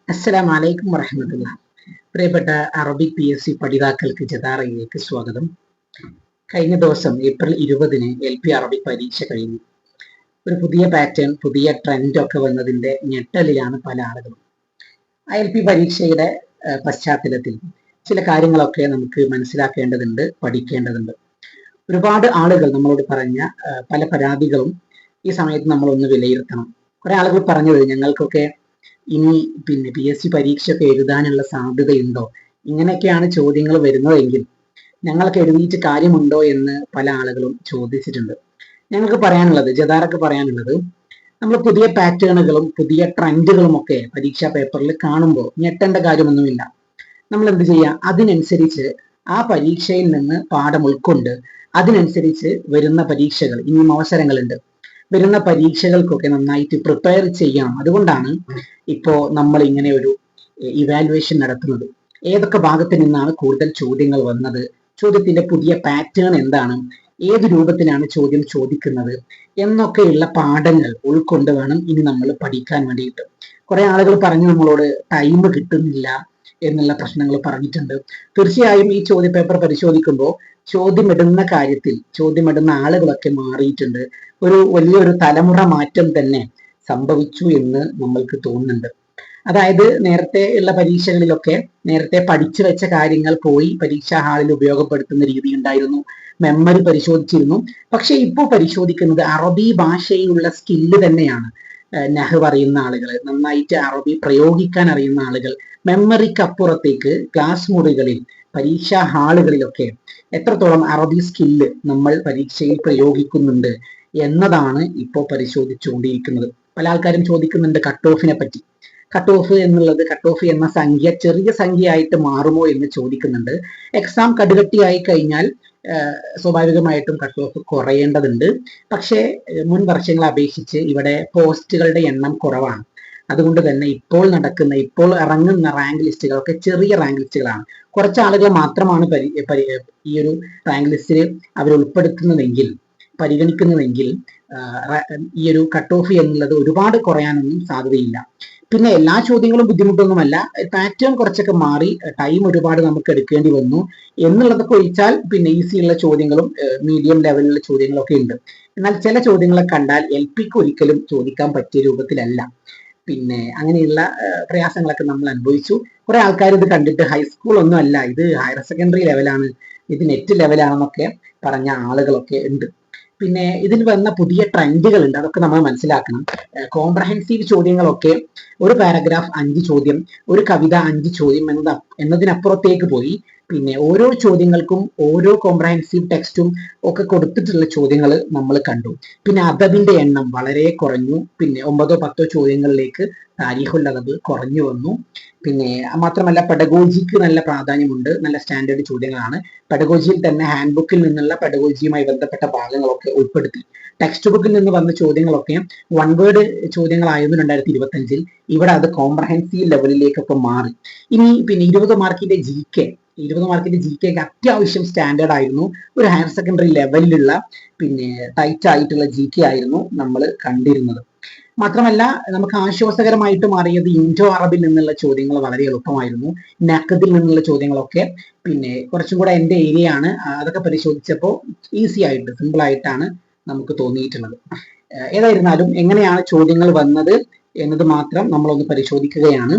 അസ്സലാമു അലൈക്കും വറഹ്മത്തുള്ളാഹി. പ്രിയപ്പെട്ട അറബിക് PSC പഠിതാക്കൾക്ക് ജദാറയിലേക്ക് സ്വാഗതം. കഴിഞ്ഞ ദിവസം ഏപ്രിൽ 20-ന് LP അറബിക് പരീക്ഷ കഴിഞ്ഞു. ഒരു പുതിയ പാറ്റേൺ, പുതിയ ട്രെൻഡ് ഒക്കെ വന്നതിന്റെ ഞെട്ടലിലാണ് പല ആളുകളും. LP പരീക്ഷയുടെ പശ്ചാത്തലത്തിൽ ചില കാര്യങ്ങളൊക്കെ നമുക്ക് മനസ്സിലാക്കേണ്ടതുണ്ട്, പഠിക്കേണ്ടതുണ്ട്. ഒരുപാട് ആളുകൾ നമ്മളോട് പറഞ്ഞ പല പരാതികളും ഈ സമയത്ത് നമ്മളൊന്ന് വിലയിരുത്തണം. കുറെ ആളുകൾ പറഞ്ഞത് ഞങ്ങൾക്കൊക്കെ ഇനി PSC പരീക്ഷയൊക്കെ എഴുതാനുള്ള സാധ്യതയുണ്ടോ, ഇങ്ങനെയൊക്കെയാണ് ചോദ്യങ്ങൾ വരുന്നതെങ്കിൽ ഞങ്ങൾക്ക് എഴുതിയിട്ട് കാര്യമുണ്ടോ എന്ന് പല ആളുകളും ചോദിച്ചിട്ടുണ്ട്. ഞങ്ങൾക്ക് പറയാനുള്ളത്, ജദാറക്ക് പറയാനുള്ളത്, നമ്മൾ പുതിയ പാറ്റേണുകളും പുതിയ ട്രെൻഡുകളും ഒക്കെ പരീക്ഷാ പേപ്പറിൽ കാണുമ്പോൾ ഞെട്ടേണ്ട കാര്യമൊന്നുമില്ല. നമ്മൾ എന്ത് ചെയ്യുക, അതിനനുസരിച്ച് ആ പരീക്ഷയിൽ നിന്ന് പാഠം ഉൾക്കൊണ്ട് അതിനനുസരിച്ച് വരുന്ന പരീക്ഷകൾ, ഇനിയും അവസരങ്ങളുണ്ട്, വരുന്ന പരീക്ഷകൾക്കൊക്കെ നന്നായിട്ട് പ്രിപ്പയർ ചെയ്യണം. അതുകൊണ്ടാണ് ഇപ്പോ നമ്മൾ ഇങ്ങനെ ഒരു ഇവാലുവേഷൻ നടത്തുന്നത്. ഏതൊക്കെ ഭാഗത്ത് നിന്നാണ് കൂടുതൽ ചോദ്യങ്ങൾ വന്നത്, ചോദ്യത്തിന്റെ പുതിയ പാറ്റേൺ എന്താണ്, ഏത് രൂപത്തിലാണ് ചോദ്യം ചോദിക്കുന്നത് എന്നൊക്കെയുള്ള പാഠങ്ങൾ ഉൾക്കൊണ്ട് വേണം ഇനി നമ്മൾ പഠിക്കാൻ വേണ്ടിയിട്ട്. കുറെ ആളുകൾ പറഞ്ഞു നമ്മളോട് ടൈം കിട്ടുന്നില്ല എന്നുള്ള പ്രശ്നങ്ങൾ പറഞ്ഞിട്ടുണ്ട്. തീർച്ചയായും ഈ ചോദ്യപേപ്പർ പരിശോധിക്കുമ്പോൾ ചോദ്യമിടുന്ന കാര്യത്തിൽ ചോദ്യമിടുന്ന ആളുകളൊക്കെ മാറിയിട്ടുണ്ട്. ഒരു വലിയൊരു തലമുറ മാറ്റം തന്നെ സംഭവിച്ചു എന്ന് നമ്മൾക്ക് തോന്നുന്നുണ്ട്. അതായത് നേരത്തെ ഉള്ള പരീക്ഷകളിലൊക്കെ നേരത്തെ പഠിച്ചു വെച്ച കാര്യങ്ങൾ പോയി പരീക്ഷാ ഹാളിൽ ഉപയോഗപ്പെടുത്തുന്ന രീതി ഉണ്ടായിരുന്നു, മെമ്മറി പരിശോധിച്ചിരുന്നു. പക്ഷെ ഇപ്പോൾ പരിശോധിക്കുന്നത് അറബി ഭാഷയിലുള്ള സ്കില്ല് തന്നെയാണ്. നഹ്വ് അറിയുന്ന ആളുകൾ, നന്നായിട്ട് അറബി പ്രയോഗിക്കാൻ അറിയുന്ന ആളുകൾ, മെമ്മറിക്ക് അപ്പുറത്തേക്ക് ക്ലാസ് മുറികളിൽ പരീക്ഷാ ഹാളുകളിലൊക്കെ എത്രത്തോളം അറബി സ്കില്ല് നമ്മൾ പരീക്ഷയിൽ പ്രയോഗിക്കുന്നുണ്ട് എന്നതാണ് ഇപ്പോൾ പരിശോധിച്ചുകൊണ്ടിരിക്കുന്നത്. പല ആൾക്കാരും ചോദിക്കുന്നുണ്ട് കട്ട് ഓഫിനെ പറ്റി. കട്ട് ഓഫ് എന്നുള്ളത്, കട്ട് ഓഫ് എന്ന സംഖ്യ ചെറിയ സംഖ്യയായിട്ട് മാറുമോ എന്ന് ചോദിക്കുന്നുണ്ട്. എക്സാം കടുകട്ടിയായി കഴിഞ്ഞാൽ സ്വാഭാവികമായിട്ടും കട്ട് ഓഫ് കുറയേണ്ടതുണ്ട്. പക്ഷേ മുൻ വർഷങ്ങളെ അപേക്ഷിച്ച് ഇവിടെ പോസ്റ്റുകളുടെ എണ്ണം കുറവാണ്. അതുകൊണ്ട് തന്നെ ഇപ്പോൾ ഇറങ്ങുന്ന റാങ്ക് ലിസ്റ്റുകളൊക്കെ ചെറിയ റാങ്ക് ലിസ്റ്റുകളാണ്. കുറച്ച് ആളുകൾ മാത്രമാണ് ഈ ഒരു റാങ്ക് ലിസ്റ്റിൽ അവർ ഉൾപ്പെടുത്തുന്നതെങ്കിൽ, പരിഗണിക്കുന്നതെങ്കിൽ ഈ ഒരു കട്ട് ഓഫ് എന്നുള്ളത് ഒരുപാട് കുറയാനൊന്നും സാധ്യതയില്ല. പിന്നെ എല്ലാ ചോദ്യങ്ങളും ബുദ്ധിമുട്ടൊന്നുമല്ല, പാറ്റേൺ കുറച്ചൊക്കെ മാറി, ടൈം ഒരുപാട് നമുക്ക് എടുക്കേണ്ടി വന്നു എന്നുള്ളതൊക്കെ ഒഴിച്ചാൽ പിന്നെ ഈസിയുള്ള ചോദ്യങ്ങളും മീഡിയം ലെവലിലുള്ള ചോദ്യങ്ങളൊക്കെ ഉണ്ട്. എന്നാൽ ചില ചോദ്യങ്ങളെ കണ്ടാൽ LPക്ക് ഒരിക്കലും ചോദിക്കാൻ പറ്റിയ രൂപത്തിലല്ല. പിന്നെ അങ്ങനെയുള്ള പ്രയാസങ്ങളൊക്കെ നമ്മൾ അനുഭവിച്ചു. കുറെ ആൾക്കാർ ഇത് കണ്ടിട്ട് ഹൈസ്കൂൾ ഒന്നും അല്ല, ഇത് ഹയർ സെക്കൻഡറി ലെവലാണ്, ഇത് നെറ്റ് ലെവലാണെന്നൊക്കെ പറഞ്ഞ ആളുകളൊക്കെ ഉണ്ട്. പിന്നെ ഇതിൽ വന്ന പുതിയ ട്രെൻഡുകൾ ഉണ്ട്, അതൊക്കെ നമ്മൾ മനസ്സിലാക്കണം. കോംപ്രഹെൻസീവ് ചോദ്യങ്ങളൊക്കെ ഒരു പാരഗ്രാഫ് 5 ചോദ്യം, ഒരു കവിത 5 ചോദ്യം എന്നതിനപ്പുറത്തേക്ക് പോയി. പിന്നെ ഓരോ ചോദ്യങ്ങൾക്കും ഓരോ കോംപ്രഹെൻസീവ് ടെക്സ്റ്റും ഒക്കെ കൊടുത്തിട്ടുള്ള ചോദ്യങ്ങൾ നമ്മൾ കണ്ടു. പിന്നെ അദബിന്റെ എണ്ണം വളരെ കുറഞ്ഞു. പിന്നെ 9-10 ചോദ്യങ്ങളിലേക്ക് താരീഖുൽ അദബ് കുറഞ്ഞു വന്നു. പിന്നെ മാത്രമല്ല പെഡഗോജിക്ക് നല്ല പ്രാധാന്യമുണ്ട്, നല്ല സ്റ്റാൻഡേർഡ് ചോദ്യങ്ങളാണ്. പെഡഗോജിയിൽ തന്നെ ഹാൻഡ് ബുക്കിൽ നിന്നുള്ള പെഡഗോജിയുമായി ബന്ധപ്പെട്ട ഭാഗങ്ങളൊക്കെ ഉൾപ്പെടുത്തി. ടെക്സ്റ്റ് ബുക്കിൽ നിന്ന് വന്ന ചോദ്യങ്ങളൊക്കെ വൺ വേർഡ് ചോദ്യങ്ങളായിരുന്നു 2025-ൽ. ഇവിടെ അത് കോംപ്രഹെൻസീവ് ലെവലിലേക്കൊക്കെ മാറി. ഇനി പിന്നെ 20 മാർക്കിന്റെ GK അത്യാവശ്യം സ്റ്റാൻഡേർഡ് ആയിരുന്നു. ഒരു ഹയർ സെക്കൻഡറി ലെവലിലുള്ള പിന്നെ ടൈറ്റ് ആയിട്ടുള്ള GK ആയിരുന്നു നമ്മൾ കണ്ടിരുന്നത്. മാത്രമല്ല നമുക്ക് ആശ്വാസകരമായിട്ട് മാറിയത് ഇൻഡോ അറബിൽ നിന്നുള്ള ചോദ്യങ്ങൾ വളരെ എളുപ്പമായിരുന്നു. നഖദിൽ നിന്നുള്ള ചോദ്യങ്ങളൊക്കെ പിന്നെ കുറച്ചും കൂടെ എൻ്റെ ഏരിയ ആണ്, അതൊക്കെ പരിശോധിച്ചപ്പോൾ ഈസി ആയിട്ട്, സിമ്പിൾ ആയിട്ടാണ് നമുക്ക് തോന്നിയിട്ടുള്ളത്. ഏതായിരുന്നാലും എങ്ങനെയാണ് ചോദ്യങ്ങൾ വന്നത് എന്നത് മാത്രം നമ്മളൊന്ന് പരിശോധിക്കുകയാണ്.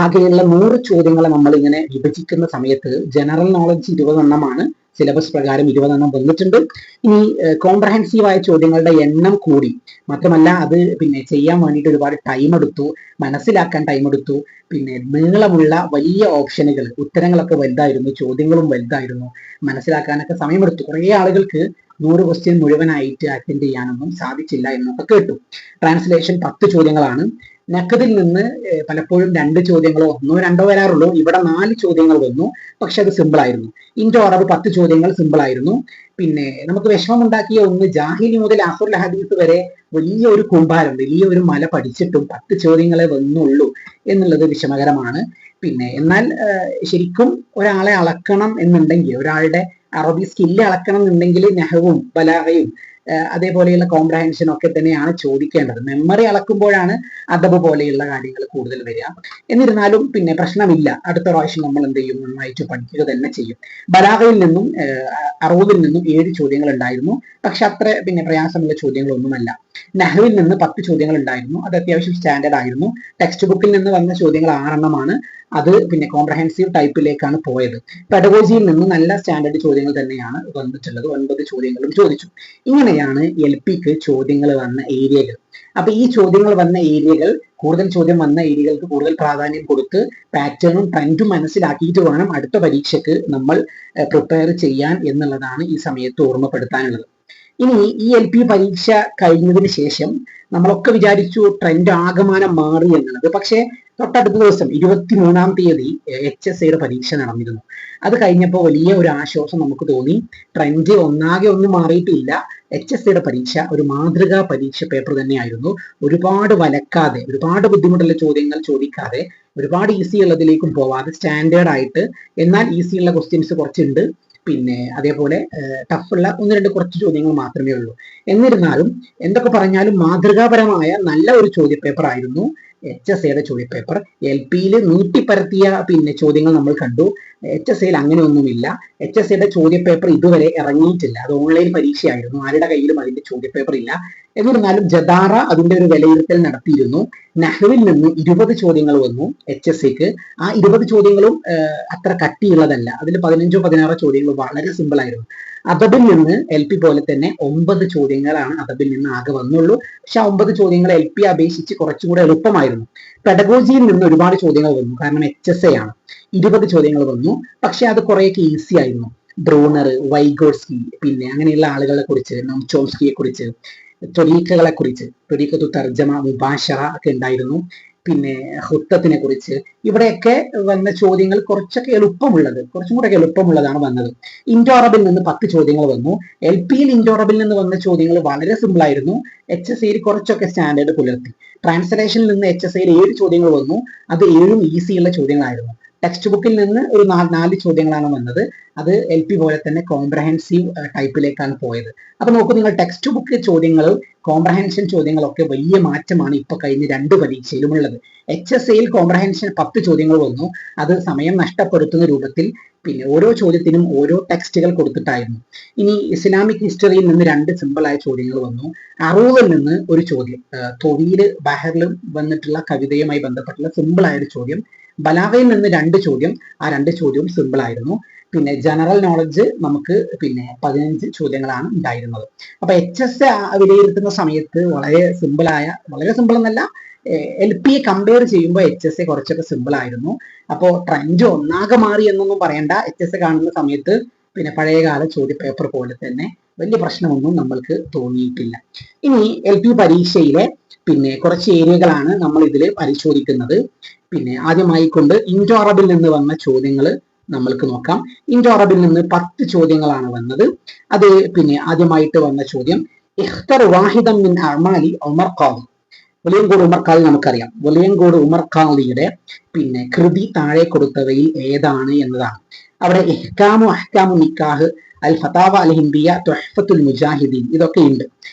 ആകെയുള്ള 100 ചോദ്യങ്ങളെ നമ്മൾ ഇങ്ങനെ വിഭജിക്കുന്ന സമയത്ത് ജനറൽ നോളജ് 20 എണ്ണമാണ്, സിലബസ് പ്രകാരം 20 എണ്ണം വന്നിട്ടുണ്ട്. ഇനി കോംപ്രഹെൻസീവായ ചോദ്യങ്ങളുടെ എണ്ണം കൂടി. മാത്രമല്ല അത് പിന്നെ ചെയ്യാൻ വേണ്ടിയിട്ട് ഒരുപാട് ടൈം എടുത്തു, മനസ്സിലാക്കാൻ ടൈം എടുത്തു. പിന്നെ നീളമുള്ള വലിയ ഓപ്ഷനുകൾ, ഉത്തരങ്ങളൊക്കെ വലുതായിരുന്നു, ചോദ്യങ്ങളും വലുതായിരുന്നു, മനസ്സിലാക്കാനൊക്കെ സമയമെടുത്തു. കുറേ ആളുകൾക്ക് 100 ക്വസ്റ്റ്യൻ മുഴുവനായിട്ട് അറ്റൻഡ് ചെയ്യാനൊന്നും സാധിച്ചില്ല എന്നൊക്കെ കേട്ടു. ട്രാൻസ്ലേഷൻ 10 ചോദ്യങ്ങളാണ്. നഖദിൽ നിന്ന് പലപ്പോഴും 2 ചോദ്യങ്ങളോ 1-2 വരാറുള്ളൂ. ഇവിടെ 4 ചോദ്യങ്ങൾ വന്നു, പക്ഷെ അത് സിമ്പിൾ ആയിരുന്നു. ഇൻഡോ അറബ് 10 ചോദ്യങ്ങൾ സിമ്പിൾ ആയിരുന്നു. പിന്നെ നമുക്ക് വിഷമമുണ്ടാക്കിയ ഒന്ന്, ജാഹിലി മുതൽ അസുൽ ഹദീസ് വരെ വലിയൊരു കൂമ്പാരം, വലിയൊരു മല പഠിച്ചിട്ടും 10 ചോദ്യങ്ങളെ വന്നുള്ളൂ എന്നുള്ളത് വിഷമകരമാണ്. പിന്നെ എന്നാൽ ശരിക്കും ഒരാളെ അളക്കണം എന്നുണ്ടെങ്കിൽ, ഒരാളുടെ അറബി സ്കില്ല് അളക്കണം എന്നുണ്ടെങ്കിൽ നഹവും ബലാഗയും അതേപോലെയുള്ള കോംപ്രഹെൻഷൻ ഒക്കെ തന്നെയാണ് ചോദിക്കേണ്ടത്. മെമ്മറി അളക്കുമ്പോഴാണ് അദബ് പോലെയുള്ള കാര്യങ്ങൾ കൂടുതൽ വരിക. എന്നിരുന്നാലും പിന്നെ പ്രശ്നമില്ല, അടുത്ത പ്രാവശ്യം നമ്മൾ എന്ത് ചെയ്യും, നന്നായിട്ട് പഠിക്കുക തന്നെ ചെയ്യും. ബലാഗയിൽ നിന്നും അറൂദിൽ നിന്നും 7 ചോദ്യങ്ങൾ ഉണ്ടായിരുന്നു. പക്ഷെ അത്ര പിന്നെ പ്രയാസമുള്ള ചോദ്യങ്ങളൊന്നുമല്ല. നഹ്വിൽ നിന്ന് 10 ചോദ്യങ്ങൾ ഉണ്ടായിരുന്നു. അത് അത്യാവശ്യം സ്റ്റാൻഡേർഡ് ആയിരുന്നു. ടെക്സ്റ്റ് ബുക്കിൽ നിന്ന് വന്ന ചോദ്യങ്ങൾ 6 എണ്ണമാണ്. അത് പിന്നെ കോംപ്രഹെൻസീവ് ടൈപ്പിലേക്കാണ് പോയത്. പെഡഗോജിയിൽ നിന്ന് നല്ല സ്റ്റാൻഡേർഡ് ചോദ്യങ്ങൾ തന്നെയാണ് വന്നിട്ടുള്ളത്. 9 ചോദ്യങ്ങളും ചോദിച്ചു. ഇങ്ങനെയാണ് LPക്ക് ചോദ്യങ്ങൾ വന്ന ഏരിയകൾ. അപ്പൊ ഈ ചോദ്യങ്ങൾ വന്ന ഏരിയകൾ, കൂടുതൽ ചോദ്യം വന്ന ഏരിയകൾക്ക് കൂടുതൽ പ്രാധാന്യം കൊടുത്ത് പാറ്റേണും ട്രെൻഡും മനസ്സിലാക്കിയിട്ട് വേണം അടുത്ത പരീക്ഷയ്ക്ക് നമ്മൾ പ്രിപ്പയർ ചെയ്യാൻ എന്നുള്ളതാണ് ഈ സമയത്ത് ഓർമ്മപ്പെടുത്താനുള്ളത്. ഇനി ഈ LP പരീക്ഷ കഴിഞ്ഞതിന് ശേഷം നമ്മളൊക്കെ വിചാരിച്ചു ട്രെൻഡ് ആകമാനം മാറി എന്നുള്ളത്. പക്ഷേ തൊട്ടടുത്ത ദിവസം 23-ാം തീയതി HSAയുടെ പരീക്ഷ നടന്നിരുന്നു. അത് കഴിഞ്ഞപ്പോൾ വലിയ ഒരു ആശ്വാസം നമുക്ക് തോന്നി. ട്രെൻഡ് ഒന്നും മാറിയിട്ടില്ല. HSAയുടെ പരീക്ഷ ഒരു മാതൃകാ പരീക്ഷ പേപ്പർ തന്നെയായിരുന്നു. ഒരുപാട് വലക്കാതെ, ഒരുപാട് ബുദ്ധിമുട്ടുള്ള ചോദ്യങ്ങൾ ചോദിക്കാതെ, ഒരുപാട് ഈസി ഉള്ളതിലേക്കും പോവാതെ സ്റ്റാൻഡേർഡ് ആയിട്ട്, എന്നാൽ ഈസി ഉള്ള ക്വസ്റ്റ്യൻസ് കുറച്ചുണ്ട്, പിന്നെ അതേപോലെ ടഫുള്ള 1-2 കുറച്ച് ചോദ്യങ്ങൾ മാത്രമേ ഉള്ളൂ. എന്നിരുന്നാലും എന്തൊക്കെ പറഞ്ഞാലും മാതൃകാപരമായ നല്ല ഒരു ചോദ്യപേപ്പർ ആയിരുന്നു HSAയുടെ ചോദ്യപേപ്പർ. LPയിൽ നീട്ടിപ്പരത്തിയ പിന്നെ ചോദ്യങ്ങൾ നമ്മൾ കണ്ടു. HSAയിൽ അങ്ങനെയൊന്നുമില്ല. HSAയുടെ ചോദ്യപേപ്പർ ഇതുവരെ ഇറങ്ങിയിട്ടില്ല. അത് ഓൺലൈൻ പരീക്ഷയായിരുന്നു. ആരുടെ കയ്യിലും അതിന്റെ ചോദ്യപേപ്പർ ഇല്ല. എന്നിരുന്നാലും ജദാറ അതിന്റെ ഒരു വിലയിരുത്തൽ നടത്തിയിരുന്നു. നഹ്വിൽ നിന്ന് 20 ചോദ്യങ്ങൾ വന്നു HSAക്ക്. ആ 20 ചോദ്യങ്ങളും അത്ര കട്ടിയുള്ളതല്ല. അതിൽ 15-16 ചോദ്യങ്ങൾ വളരെ സിമ്പിൾ ആയിരുന്നു. അദബിൽ നിന്ന് LP പോലെ തന്നെ 9 ചോദ്യങ്ങളാണ് അദബിൽ നിന്ന് ആകെ വന്നുള്ളൂ. പക്ഷെ 9 ചോദ്യങ്ങൾ LP അപേക്ഷിച്ച് കുറച്ചുകൂടെ എളുപ്പമായിരുന്നു. പെഡഗോജിയിൽ നിന്ന് ഒരുപാട് ചോദ്യങ്ങൾ വന്നു. കാരണം HSA ആണ്. 20 ചോദ്യങ്ങൾ വന്നു. പക്ഷെ അത് കുറെയൊക്കെ ഈസി ആയിരുന്നു. ബ്രൂണർ, വൈഗോട്സ്കി, പിന്നെ അങ്ങനെയുള്ള ആളുകളെ കുറിച്ച്, നോംചോംസ്കിയെ കുറിച്ച്, ത്വരീഖകളെ കുറിച്ച്, ത്വരീഖത്തു തർജമ, മുബാശറ ഒക്കെ ഉണ്ടായിരുന്നു. പിന്നെ ഹുത്തത്തിനെ കുറിച്ച് ഇവിടെയൊക്കെ വന്ന ചോദ്യങ്ങൾ കുറച്ചും കൂടെ എളുപ്പമുള്ളതാണ് വന്നത്. ഇൻഡോ അറബിൽ നിന്ന് 10 ചോദ്യങ്ങൾ വന്നു. LPയിൽ ഇൻഡോ അറബിൽ നിന്ന് വന്ന ചോദ്യങ്ങൾ വളരെ സിമ്പിൾ ആയിരുന്നു. HSAയിൽ കുറച്ചൊക്കെ സ്റ്റാൻഡേർഡ് പുലർത്തി. ട്രാൻസ്ലേഷനിൽ നിന്ന് HSAയിൽ 7 ചോദ്യങ്ങൾ വന്നു. അത് 7ഉം ഈസിയുള്ള ചോദ്യങ്ങളായിരുന്നു. ടെക്സ്റ്റ് ബുക്കിൽ നിന്ന് ഒരു 4 ചോദ്യങ്ങളാണ് വന്നത്. അത് LP പോലെ തന്നെ കോംപ്രഹെൻസീവ് ടൈപ്പിലേക്കാണ് പോയത്. അപ്പൊ നോക്കൂ നിങ്ങൾ, ടെക്സ്റ്റ് ബുക്ക് ചോദ്യങ്ങളും കോംപ്രഹെൻഷൻ ചോദ്യങ്ങളൊക്കെ വലിയ മാറ്റമാണ് ഇപ്പൊ കഴിഞ്ഞ 2 പരീക്ഷയിലും ഉള്ളത്. HSAയിൽ കോംപ്രഹെൻഷൻ 10 ചോദ്യങ്ങൾ വന്നു. അത് സമയം നഷ്ടപ്പെടുത്തുന്ന രൂപത്തിൽ പിന്നെ ഓരോ ചോദ്യത്തിനും ഓരോ ടെക്സ്റ്റുകൾ കൊടുത്തിട്ടായിരുന്നു. ഇനി ഇസ്ലാമിക് ഹിസ്റ്ററിയിൽ നിന്ന് 2 സിമ്പിളായ ചോദ്യങ്ങൾ വന്നു. അറൂവിൽ നിന്ന് ഒരു ചോദ്യം, തൊവീല് ബഹറിലും വന്നിട്ടുള്ള കവിതയുമായി ബന്ധപ്പെട്ടുള്ള സിമ്പിളായ ഒരു ചോദ്യം. ബലാഗയിൽ നിന്ന് 2 ചോദ്യം. ആ 2 ചോദ്യവും സിമ്പിൾ ആയിരുന്നു. പിന്നെ ജനറൽ നോളജ് നമുക്ക് പിന്നെ 15 ചോദ്യങ്ങളാണ് ഉണ്ടായിരുന്നത്. അപ്പൊ HSA വിലയിരുത്തുന്ന സമയത്ത് വളരെ സിമ്പിൾ എന്നല്ല, LPയെ കമ്പയർ ചെയ്യുമ്പോൾ HSA കുറച്ചൊക്കെ സിമ്പിൾ ആയിരുന്നു. അപ്പോൾ ട്രെൻഡ് ഒന്നാകെ മാറി എന്നൊന്നും പറയണ്ട. HSA കാണുന്ന സമയത്ത് പിന്നെ പഴയകാല ചോദ്യ പേപ്പർ പോലെ തന്നെ വലിയ പ്രശ്നമൊന്നും നമ്മൾക്ക് തോന്നിയിട്ടില്ല. ഇനി LP പരീക്ഷയിലെ പിന്നെ കുറച്ച് ഏരിയകളാണ് നമ്മൾ ഇതിൽ പരിശോധിക്കുന്നത്. പിന്നെ ആദ്യമായിക്കൊണ്ട് ഇൻഡോ അറബിൽ നിന്ന് വന്ന ചോദ്യങ്ങൾ നമ്മൾക്ക് നോക്കാം. ഇൻഡോ അറബിൽ നിന്ന് 10 ചോദ്യങ്ങളാണ് വന്നത്. അത് പിന്നെ ആദ്യമായിട്ട് വന്ന ചോദ്യം, ഇഖ്തർ വാഹിദൻ മിൻ അഅ്മാലി ഉമർ ഖാദി. വെളിയങ്കോട് ഉമർ ഖാദി നമുക്കറിയാം. വെളിയങ്കോട് ഉമർ ഖാദിയുടെ പിന്നെ കൃതി താഴെ കൊടുത്തവയിൽ ഏതാണ് എന്നതാണ്. അവിടെ ഇഹ്കാമു അഹ്കാമു നിക്കാഹ്, അൽ ഫതാവ അൽ ഹിന്ദിയ, തുഹ്ഫത്തുൽ മുജാഹിദീൻ ഇതൊക്കെ ഉണ്ട്.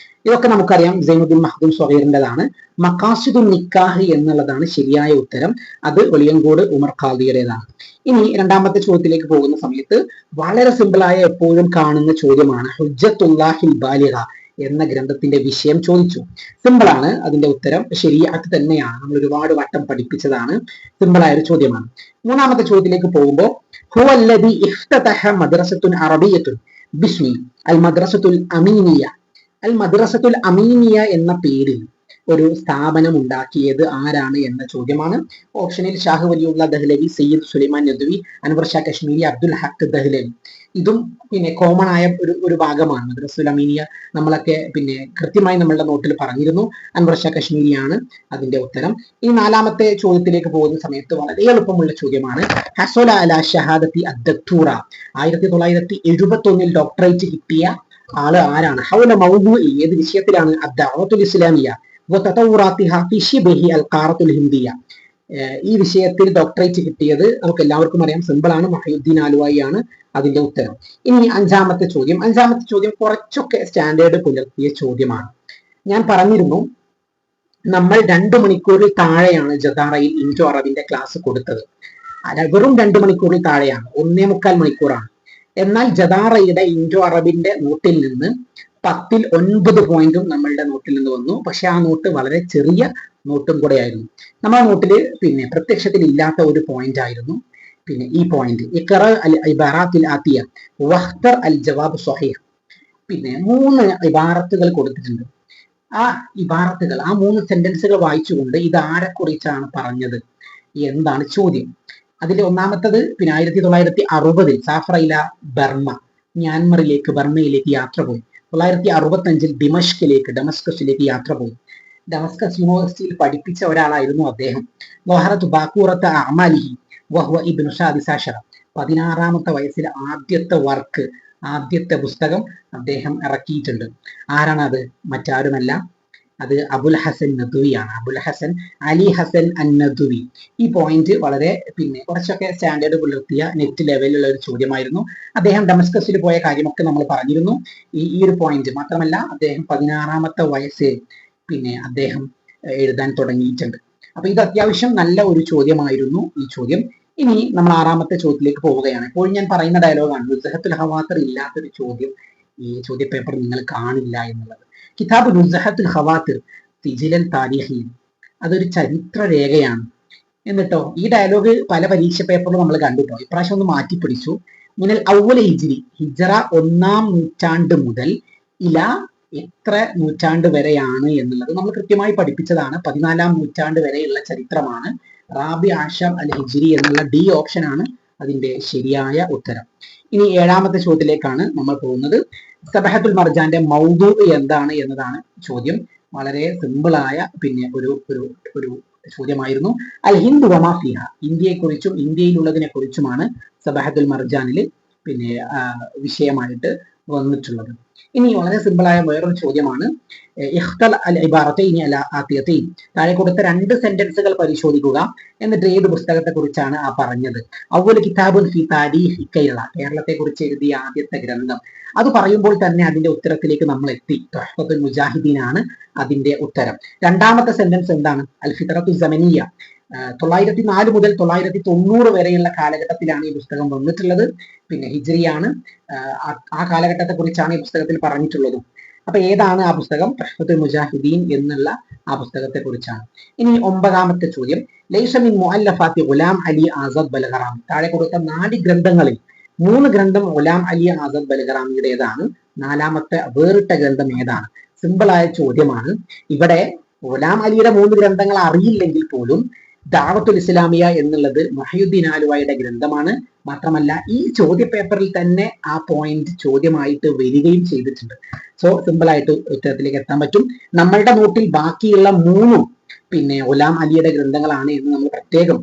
ഇതൊക്കെ നമുക്കറിയാം സൈനുദ്ദീൻ മഖ്ദൂം സ്വഗീറിൻ്റെതാണ്. മഖാസിദുൻ നിക്കാഹ് എന്നുള്ളതാണ് ശരിയായ ഉത്തരം. അത് വെളിയങ്കോട് ഉമർ ഖാദിയുടേതാണ്. ഇനി രണ്ടാമത്തെ ചോദ്യത്തിലേക്ക് പോകുന്ന സമയത്ത് വളരെ സിമ്പിളായ എപ്പോഴും കാണുന്ന ചോദ്യമാണ്. ഹുജ്ജത്തുല്ലാഹിൽ ബാലിഗ എന്ന ഗ്രന്ഥത്തിന്റെ വിഷയം ചോദിച്ചു. സിമ്പിളാണ്. അതിന്റെ ഉത്തരം ശരിയായിട്ട് തന്നെയാണ്. നമ്മൾ ഒരുപാട് വട്ടം പഠിപ്പിച്ചതാണ്. സിമ്പിളായ ഒരു ചോദ്യമാണ്. മൂന്നാമത്തെ ചോദ്യത്തിലേക്ക് പോകുമ്പോൾ, ഹുവല്ലദി ഇഫ്തതഹ മദ്രസത്തുൻ അറബിയ്യത്തുൻ ബിസ്മി അൽ മദ്രസത്തുൽ അമീനിയ. അൽ മദ്രസത്തുൽ അമീനിയ എന്ന പേരിൽ ഒരു സ്ഥാപനം ഉണ്ടാക്കിയത് ആരാണ് എന്ന ചോദ്യമാണ്. ഓപ്ഷനിൽ ഷാഹ് വലിയുള്ള ദഹ്ലവി, സയ്യിദ് സുലൈമാൻ നദ്വി, അൻവർ ഷാ കശ്മീരി, അബ്ദുൽ ഹഖ് ദഹ്ലവി. ഇതും പിന്നെ കോമൺ ആയ ഒരു ഭാഗമാണ്. മദ്രസത്തുൽ അമീനിയ നമ്മളൊക്കെ പിന്നെ കൃത്യമായി നമ്മളുടെ നോട്ടിൽ പറഞ്ഞിരുന്നു. അൻവർ ഷാ കശ്മീരിയാണ് അതിന്റെ ഉത്തരം. ഈ നാലാമത്തെ ചോദ്യത്തിലേക്ക് പോകുന്ന സമയത്ത് വളരെ എളുപ്പമുള്ള ചോദ്യമാണ്. ഹസോല അല ഷഹാദത്തി അദ്ദക്തൂറ, 1971 ഡോക്ടറേറ്റ് കിട്ടിയ ആള് ആരാണ്? ഹൗല മൗദൂഇ, ഏത് വിഷയത്തിലാണ്? അദ്ദഅവത്തുൽ ഇസ്ലാമിയ വതതൗറാത്തിഹ ഫി ശിബ്ഹി അൽ ഖാറത്തുൽ ഹിന്ദിയ. ഈ വിഷയത്തിൽ ഡോക്ടറേറ്റ് കിട്ടിയത് നമുക്ക് എല്ലാവർക്കും അറിയാം, സിമ്പിളാണ്, മൊഹീദ്ദീൻ ആലുവായി ആണ് അതിന്റെ ഉത്തരം. ഇനി അഞ്ചാമത്തെ ചോദ്യം കുറച്ചൊക്കെ സ്റ്റാൻഡേർഡ് പുലർത്തിയ ചോദ്യമാണ്. ഞാൻ പറഞ്ഞിരുന്നു നമ്മൾ 2 മണിക്കൂറിൽ താഴെയാണ് ജദാറയിൽ ഇൻഡോ അറബിന്റെ ക്ലാസ് കൊടുത്തത്. വെറും 2 മണിക്കൂറിൽ താഴെയാണ്, 1.25 മണിക്കൂറാണ്. എന്നാൽ ജദാറയുടെ ഇൻഡോ അറബിന്റെ നോട്ടിൽ നിന്ന് 10ൽ 9 പോയിന്റും നമ്മളുടെ നോട്ടിൽ നിന്ന് വന്നു. പക്ഷെ ആ നോട്ട് വളരെ ചെറിയ നോട്ടും കൂടെ ആയിരുന്നു. നമ്മുടെ നോട്ടില് പ്രത്യക്ഷത്തിൽ ഇല്ലാത്ത ഒരു പോയിന്റ് ആയിരുന്നു ഈ പോയിന്റ്, ഇഖ്റ അൽ ഇബാറാത്തിൽ ആതിയ വഖ്തർ അൽ ജവാബ് സ്വഹീഹ്. 3 ഇബാറത്തുകൾ കൊടുത്തിട്ടുണ്ട്. ആ ഇബാറത്തുകൾ, ആ 3 സെന്റൻസുകൾ വായിച്ചുകൊണ്ട് ഇത് ആരെക്കുറിച്ചാണ് പറഞ്ഞത് എന്താണ് ചോദ്യം. അതിൽ ഒന്നാമത്തത് 1960 സാഫ്രയില ബർമ്മ, ബർമ്മയിലേക്ക് യാത്ര പോയി. 965 ഡമസ്കസിലേക്ക് യാത്ര പോയി. ഡമസ്കസ് യൂണിവേഴ്സിറ്റിയിൽ പഠിപ്പിച്ച ഒരാളായിരുന്നു അദ്ദേഹം. വഹറത്ത് ബാക്കൂറത്ത് അഅമാലിഹി വഹുവ ഇബ്നു സാദിസ അശറ. 16ാമത്തെ വയസ്സിൽ ആദ്യത്തെ പുസ്തകം അദ്ദേഹം ഇറക്കിയിട്ടുണ്ട്. ആരാണ് അത്? മറ്റാരുമല്ല, അത് അബുൽ ഹസൻ നദ്വിയാണ്. അബുൽ ഹസൻ അലി ഹസൻ അൻ നദ്വി. ഈ പോയിന്റ് വളരെ കുറച്ചൊക്കെ സ്റ്റാൻഡേർഡ് പുലർത്തിയ നെറ്റ് ലെവലിലുള്ള ഒരു ചോദ്യമായിരുന്നു. അദ്ദേഹം ഡമസ്കസിൽ പോയ കാര്യമൊക്കെ നമ്മൾ പറഞ്ഞിരുന്നു. ഈ ഒരു പോയിന്റ് മാത്രമല്ല, അദ്ദേഹം 16ാമത്തെ വയസ്സിൽ അദ്ദേഹം എഴുതാൻ തുടങ്ങിയിട്ടുണ്ട്. അപ്പൊ ഇത് അത്യാവശ്യം നല്ല ഒരു ചോദ്യമായിരുന്നു ഈ ചോദ്യം. ഇനി നമ്മൾ 6ാമത്തെ ചോദ്യത്തിലേക്ക് പോവുകയാണ്. എപ്പോഴും ഞാൻ പറയുന്ന ഡയലോഗാണ്, നുസ്ഹത്തുൽ ഖവാത്തിർ ഇല്ലാത്തൊരു ചോദ്യം ഈ ചോദ്യ പേപ്പർ നിങ്ങൾ കാണില്ല എന്നുള്ളത്. കിതാബ് നുസ്ഹത്തുൽ ഖവാത്തിർ സിജിലൻ താരീഖി, അതൊരു ചരിത്ര രേഖയാണ്. എന്നിട്ടോ ഈ ഡയലോഗ് പല പരീക്ഷ പേപ്പറിലും നമ്മൾ കണ്ടുട്ടോ. ഇപ്രാവശ്യം ഒന്ന് മാറ്റിപ്പിടിച്ചു. മിനൽ ഔവൽ ഹിജ്റ 1-ാം നൂറ്റാണ്ട് മുതൽ ഇല എത്ര നൂറ്റാണ്ട് വരെയാണ് എന്നുള്ളത് നമ്മൾ കൃത്യമായി പഠിപ്പിച്ചതാണ്. 14-ാം നൂറ്റാണ്ട് വരെയുള്ള ചരിത്രമാണ്. റാബി ആഷർ അൽ ഹിജ്രി എന്നുള്ള ഡി ഓപ്ഷനാണ് അതിന്റെ ശരിയായ ഉത്തരം. ഇനി 7ാമത്തെ ചോദ്യത്തിലേക്കാണ് നമ്മൾ പോകുന്നത്. സബഹത്തുൽ മർജാന്റെ മൗദൂ എന്താണ് എന്നതാണ് ചോദ്യം. വളരെ സിമ്പിളായ ഒരു ചോദ്യമായിരുന്നു. അൽ ഹിന്ദ് വമാ ഫിഹ, ഇന്ത്യയെക്കുറിച്ചും ഇന്ത്യയിലുള്ളതിനെ കുറിച്ചുമാണ് സബഹത്തുൽ മർജാനിൽ വിഷയമായിട്ട് വന്നിട്ടുള്ളത്. ഇനി വളരെ സിമ്പിളായ വേറൊരു ചോദ്യമാണ്. ഇഖ്തൽ അൽ ഇബാറത്തൈനി അലാ ആതിയതൈൻ, താഴെ കൊടുത്ത 2 സെന്റൻസുകൾ പരിശോധിക്കുക, എന്നിട്ട് ഏത് പുസ്തകത്തെ കുറിച്ചാണ് ആ പറഞ്ഞത്. അവ്വൽ കിതാബുൻ ഫി താരീഖ് കേരള, കേരളത്തെ കുറിച്ച് എഴുതിയ ആദ്യത്തെ ഗ്രന്ഥം. അത് പറയുമ്പോൾ തന്നെ അതിന്റെ ഉത്തരത്തിലേക്ക് നമ്മൾ എത്തി. തുഹ്ഫത്തുൽ മുജാഹിദീൻ ആണ് അതിന്റെ ഉത്തരം. 2ാമത്തെ സെന്റൻസ് എന്താണ്? അൽ ഫിത്രത്തു സമനിയ, 904 മുതൽ 990 വരെയുള്ള കാലഘട്ടത്തിലാണ് ഈ പുസ്തകം വന്നിട്ടുള്ളത്. ഹിജ്രിയാണ്. ആ കാലഘട്ടത്തെ കുറിച്ചാണ് ഈ പുസ്തകത്തിൽ പറഞ്ഞിട്ടുള്ളതും. അപ്പൊ ഏതാണ് ആ പുസ്തകം? തുഹ്ഫത്തുൽ മുജാഹിദീൻ എന്നുള്ള ആ പുസ്തകത്തെ കുറിച്ചാണ്. ഇനി 9ാമത്തെ ചോദ്യം, ലൈസ മിൻ മുഅല്ലഫാത്തി ഗുലാം അലി ആസാദ് ബൽഗറാമി, താഴെ കൊടുത്ത 4 ഗ്രന്ഥങ്ങളിൽ 3 ഗ്രന്ഥം ഗുലാം അലി ആസാദ് ബൽഗറാമിയുടേതാണ്. 4ാമത്തെ വേറിട്ട ഗ്രന്ഥം ഏതാണ്? സിമ്പിളായ ചോദ്യമാണ്. ഇവിടെ ഗുലാം അലിയുടെ 3 ഗ്രന്ഥങ്ങൾ അറിയില്ലെങ്കിൽ പോലും ദഅവത്തുൽ ഇസ്ലാമിയ എന്നുള്ളത് മുഹയ്യിദ്ദീൻ ആലുവായുടെ ഗ്രന്ഥമാണ്. മാത്രമല്ല ഈ ചോദ്യ പേപ്പറിൽ തന്നെ ആ പോയിന്റ് ചോദ്യമായിട്ട് വരികയും ചെയ്തിട്ടുണ്ട്. സോ സിമ്പിളായിട്ട് ഉത്തരത്തിലേക്ക് എത്താൻ പറ്റും. നമ്മളുടെ നോട്ടിൽ ബാക്കിയുള്ള 3 ഗുലാം അലിയുടെ ഗ്രന്ഥങ്ങളാണ് എന്ന് നമ്മൾ പ്രത്യേകം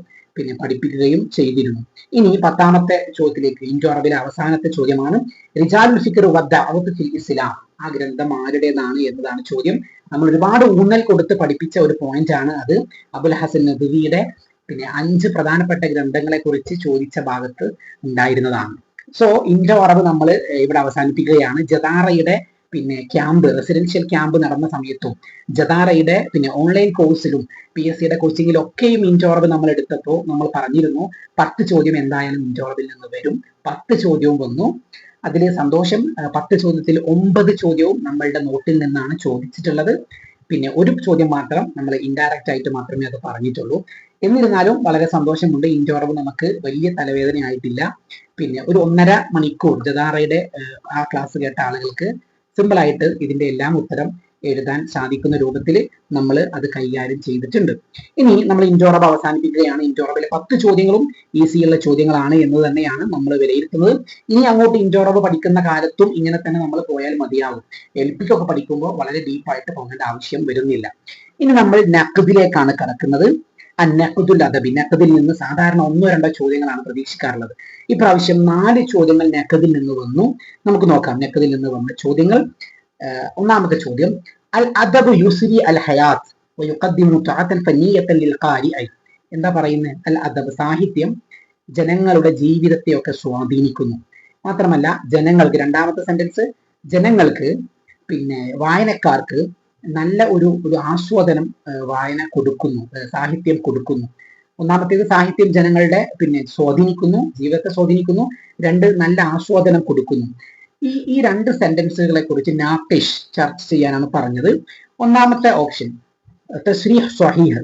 പഠിപ്പിക്കുകയും ചെയ്തിരുന്നു. ഇനി 10ാമത്തെ ചോദ്യത്തിലേക്ക്, ഇൻഡോ അറബിലെ അവസാനത്തെ ചോദ്യമാണ്. റിജാലുൽ ഫിക്ർ വദ്ദഅവത്ത് ഫിൽ ഇസ്ലാം, ആ ഗ്രന്ഥം ആരുടേതാണ് എന്നതാണ് ചോദ്യം. നമ്മൾ ഒരുപാട് ഊന്നൽ കൊടുത്ത് പഠിപ്പിച്ച ഒരു പോയിന്റ് ആണ് അത്. അബുൽ ഹസൻ നദ്വിയുടെ 5 പ്രധാനപ്പെട്ട ഗ്രന്ഥങ്ങളെ കുറിച്ച് ചോദിച്ച ഭാഗത്ത് ഉണ്ടായിരുന്നതാണ്. സോ ഇൻഡോ അറബ് നമ്മൾ ഇവിടെ അവസാനിപ്പിക്കുകയാണ്. ജദാറയുടെ ക്യാമ്പ്, റെസിഡൻഷ്യൽ ക്യാമ്പ് നടന്ന സമയത്തും ജദാറയുടെ ഓൺലൈൻ കോഴ്സിലും PSCയുടെ കോച്ചിങ്ങിലും ഒക്കെയും ഇൻഡോ അറബ് നമ്മൾ എടുത്തപ്പോൾ നമ്മൾ പറഞ്ഞിരുന്നു 10 ചോദ്യം എന്തായാലും ഇൻഡോ അറബിൽ നിന്ന് വരും. 10 ചോദ്യവും വന്നു. അതിൽ സന്തോഷം, 10 ചോദ്യത്തിൽ 9 ചോദ്യവും നമ്മളുടെ നോട്ടിൽ നിന്നാണ് ചോദിച്ചിട്ടുള്ളത്. ഒരു ചോദ്യം മാത്രം നമ്മൾ ഇൻഡയറക്റ്റ് ആയിട്ട് മാത്രമേ അത് പറഞ്ഞിട്ടുള്ളൂ. എന്നിരുന്നാലും വളരെ സന്തോഷമുണ്ട്. ഇൻഡോ അറബ് നമുക്ക് വലിയ തലവേദനയായിട്ടില്ല. ഒരു 1.5 മണിക്കൂർ ജദാറയുടെ ആ ക്ലാസ് കേട്ട ആളുകൾക്ക് സിമ്പിളായിട്ട് ഇതിന്റെ എല്ലാം ഉത്തരം എഴുതാൻ സാധിക്കുന്ന രൂപത്തിൽ നമ്മൾ അത് കൈകാര്യം ചെയ്തിട്ടുണ്ട്. ഇനി നമ്മൾ ഇൻഡോ അറബ് അവസാനിപ്പിക്കുകയാണ്. ഇൻഡോ അറബിലെ 10 ചോദ്യങ്ങളും ഈസിയുള്ള ചോദ്യങ്ങളാണ് എന്ന് തന്നെയാണ് നമ്മൾ വിലയിരുത്തുന്നത്. ഇനി അങ്ങോട്ട് ഇൻഡോ അറബ് പഠിക്കുന്ന കാലത്തും ഇങ്ങനെ തന്നെ നമ്മൾ പോയാൽ മതിയാകും. LPക്കൊക്കെ പഠിക്കുമ്പോൾ വളരെ ഡീപ്പായിട്ട് പോകേണ്ട ആവശ്യം വരുന്നില്ല. ഇനി നമ്മൾ നഖ്ദിലേക്കാണ് കടക്കുന്നത്. നഖ്ദുൽ അദബി, നഖ്ദിൽ നിന്ന് സാധാരണ 1-2 ചോദ്യങ്ങളാണ് പ്രതീക്ഷിക്കാറുള്ളത്. ഇപ്രാവശ്യം 4 ചോദ്യങ്ങൾ നഖ്ദിൽ നിന്ന് വന്നു. നമുക്ക് നോക്കാം നഖ്ദിൽ നിന്ന് വന്ന ചോദ്യങ്ങൾ. 1ാമത്തെ ചോദ്യം, അൽ അദബ് യുസ്രി അൽ ഹയാത്ത് വയുഖദ്ദിമു തഅതൻ ഫനിയതൻ ലിൽ ഖാരിഇ, എന്താ പറയുന്നത്? അൽ അദബ്, സാഹിത്യം ജനങ്ങളുടെ ജീവിതത്തെയൊക്കെ സ്വാധീനിക്കുന്നു. മാത്രമല്ല ജനങ്ങൾക്ക്, രണ്ടാമത്തെ സെന്റൻസ്, ജനങ്ങൾക്ക് പിന്നെ വായനക്കാർക്ക് നല്ല ഒരു ആസ്വാദനം വായന കൊടുക്കുന്നു, സാഹിത്യം കൊടുക്കുന്നു. ഒന്നാമത്തേത് സാഹിത്യം ജനങ്ങളുടെ സ്വാധീനിക്കുന്നു, ജീവിതത്തെ സ്വാധീനിക്കുന്നു. രണ്ട്, നല്ല ആസ്വാദനം കൊടുക്കുന്നു. ഈ രണ്ട് സെന്റൻസുകളെ കുറിച്ച് നാഖിഷ് ചർച്ച ചെയ്യാനാണ് പറഞ്ഞത്. ഒന്നാമത്തെ ഓപ്ഷൻ തസ്രീഹ് സ്വഹീഹ്,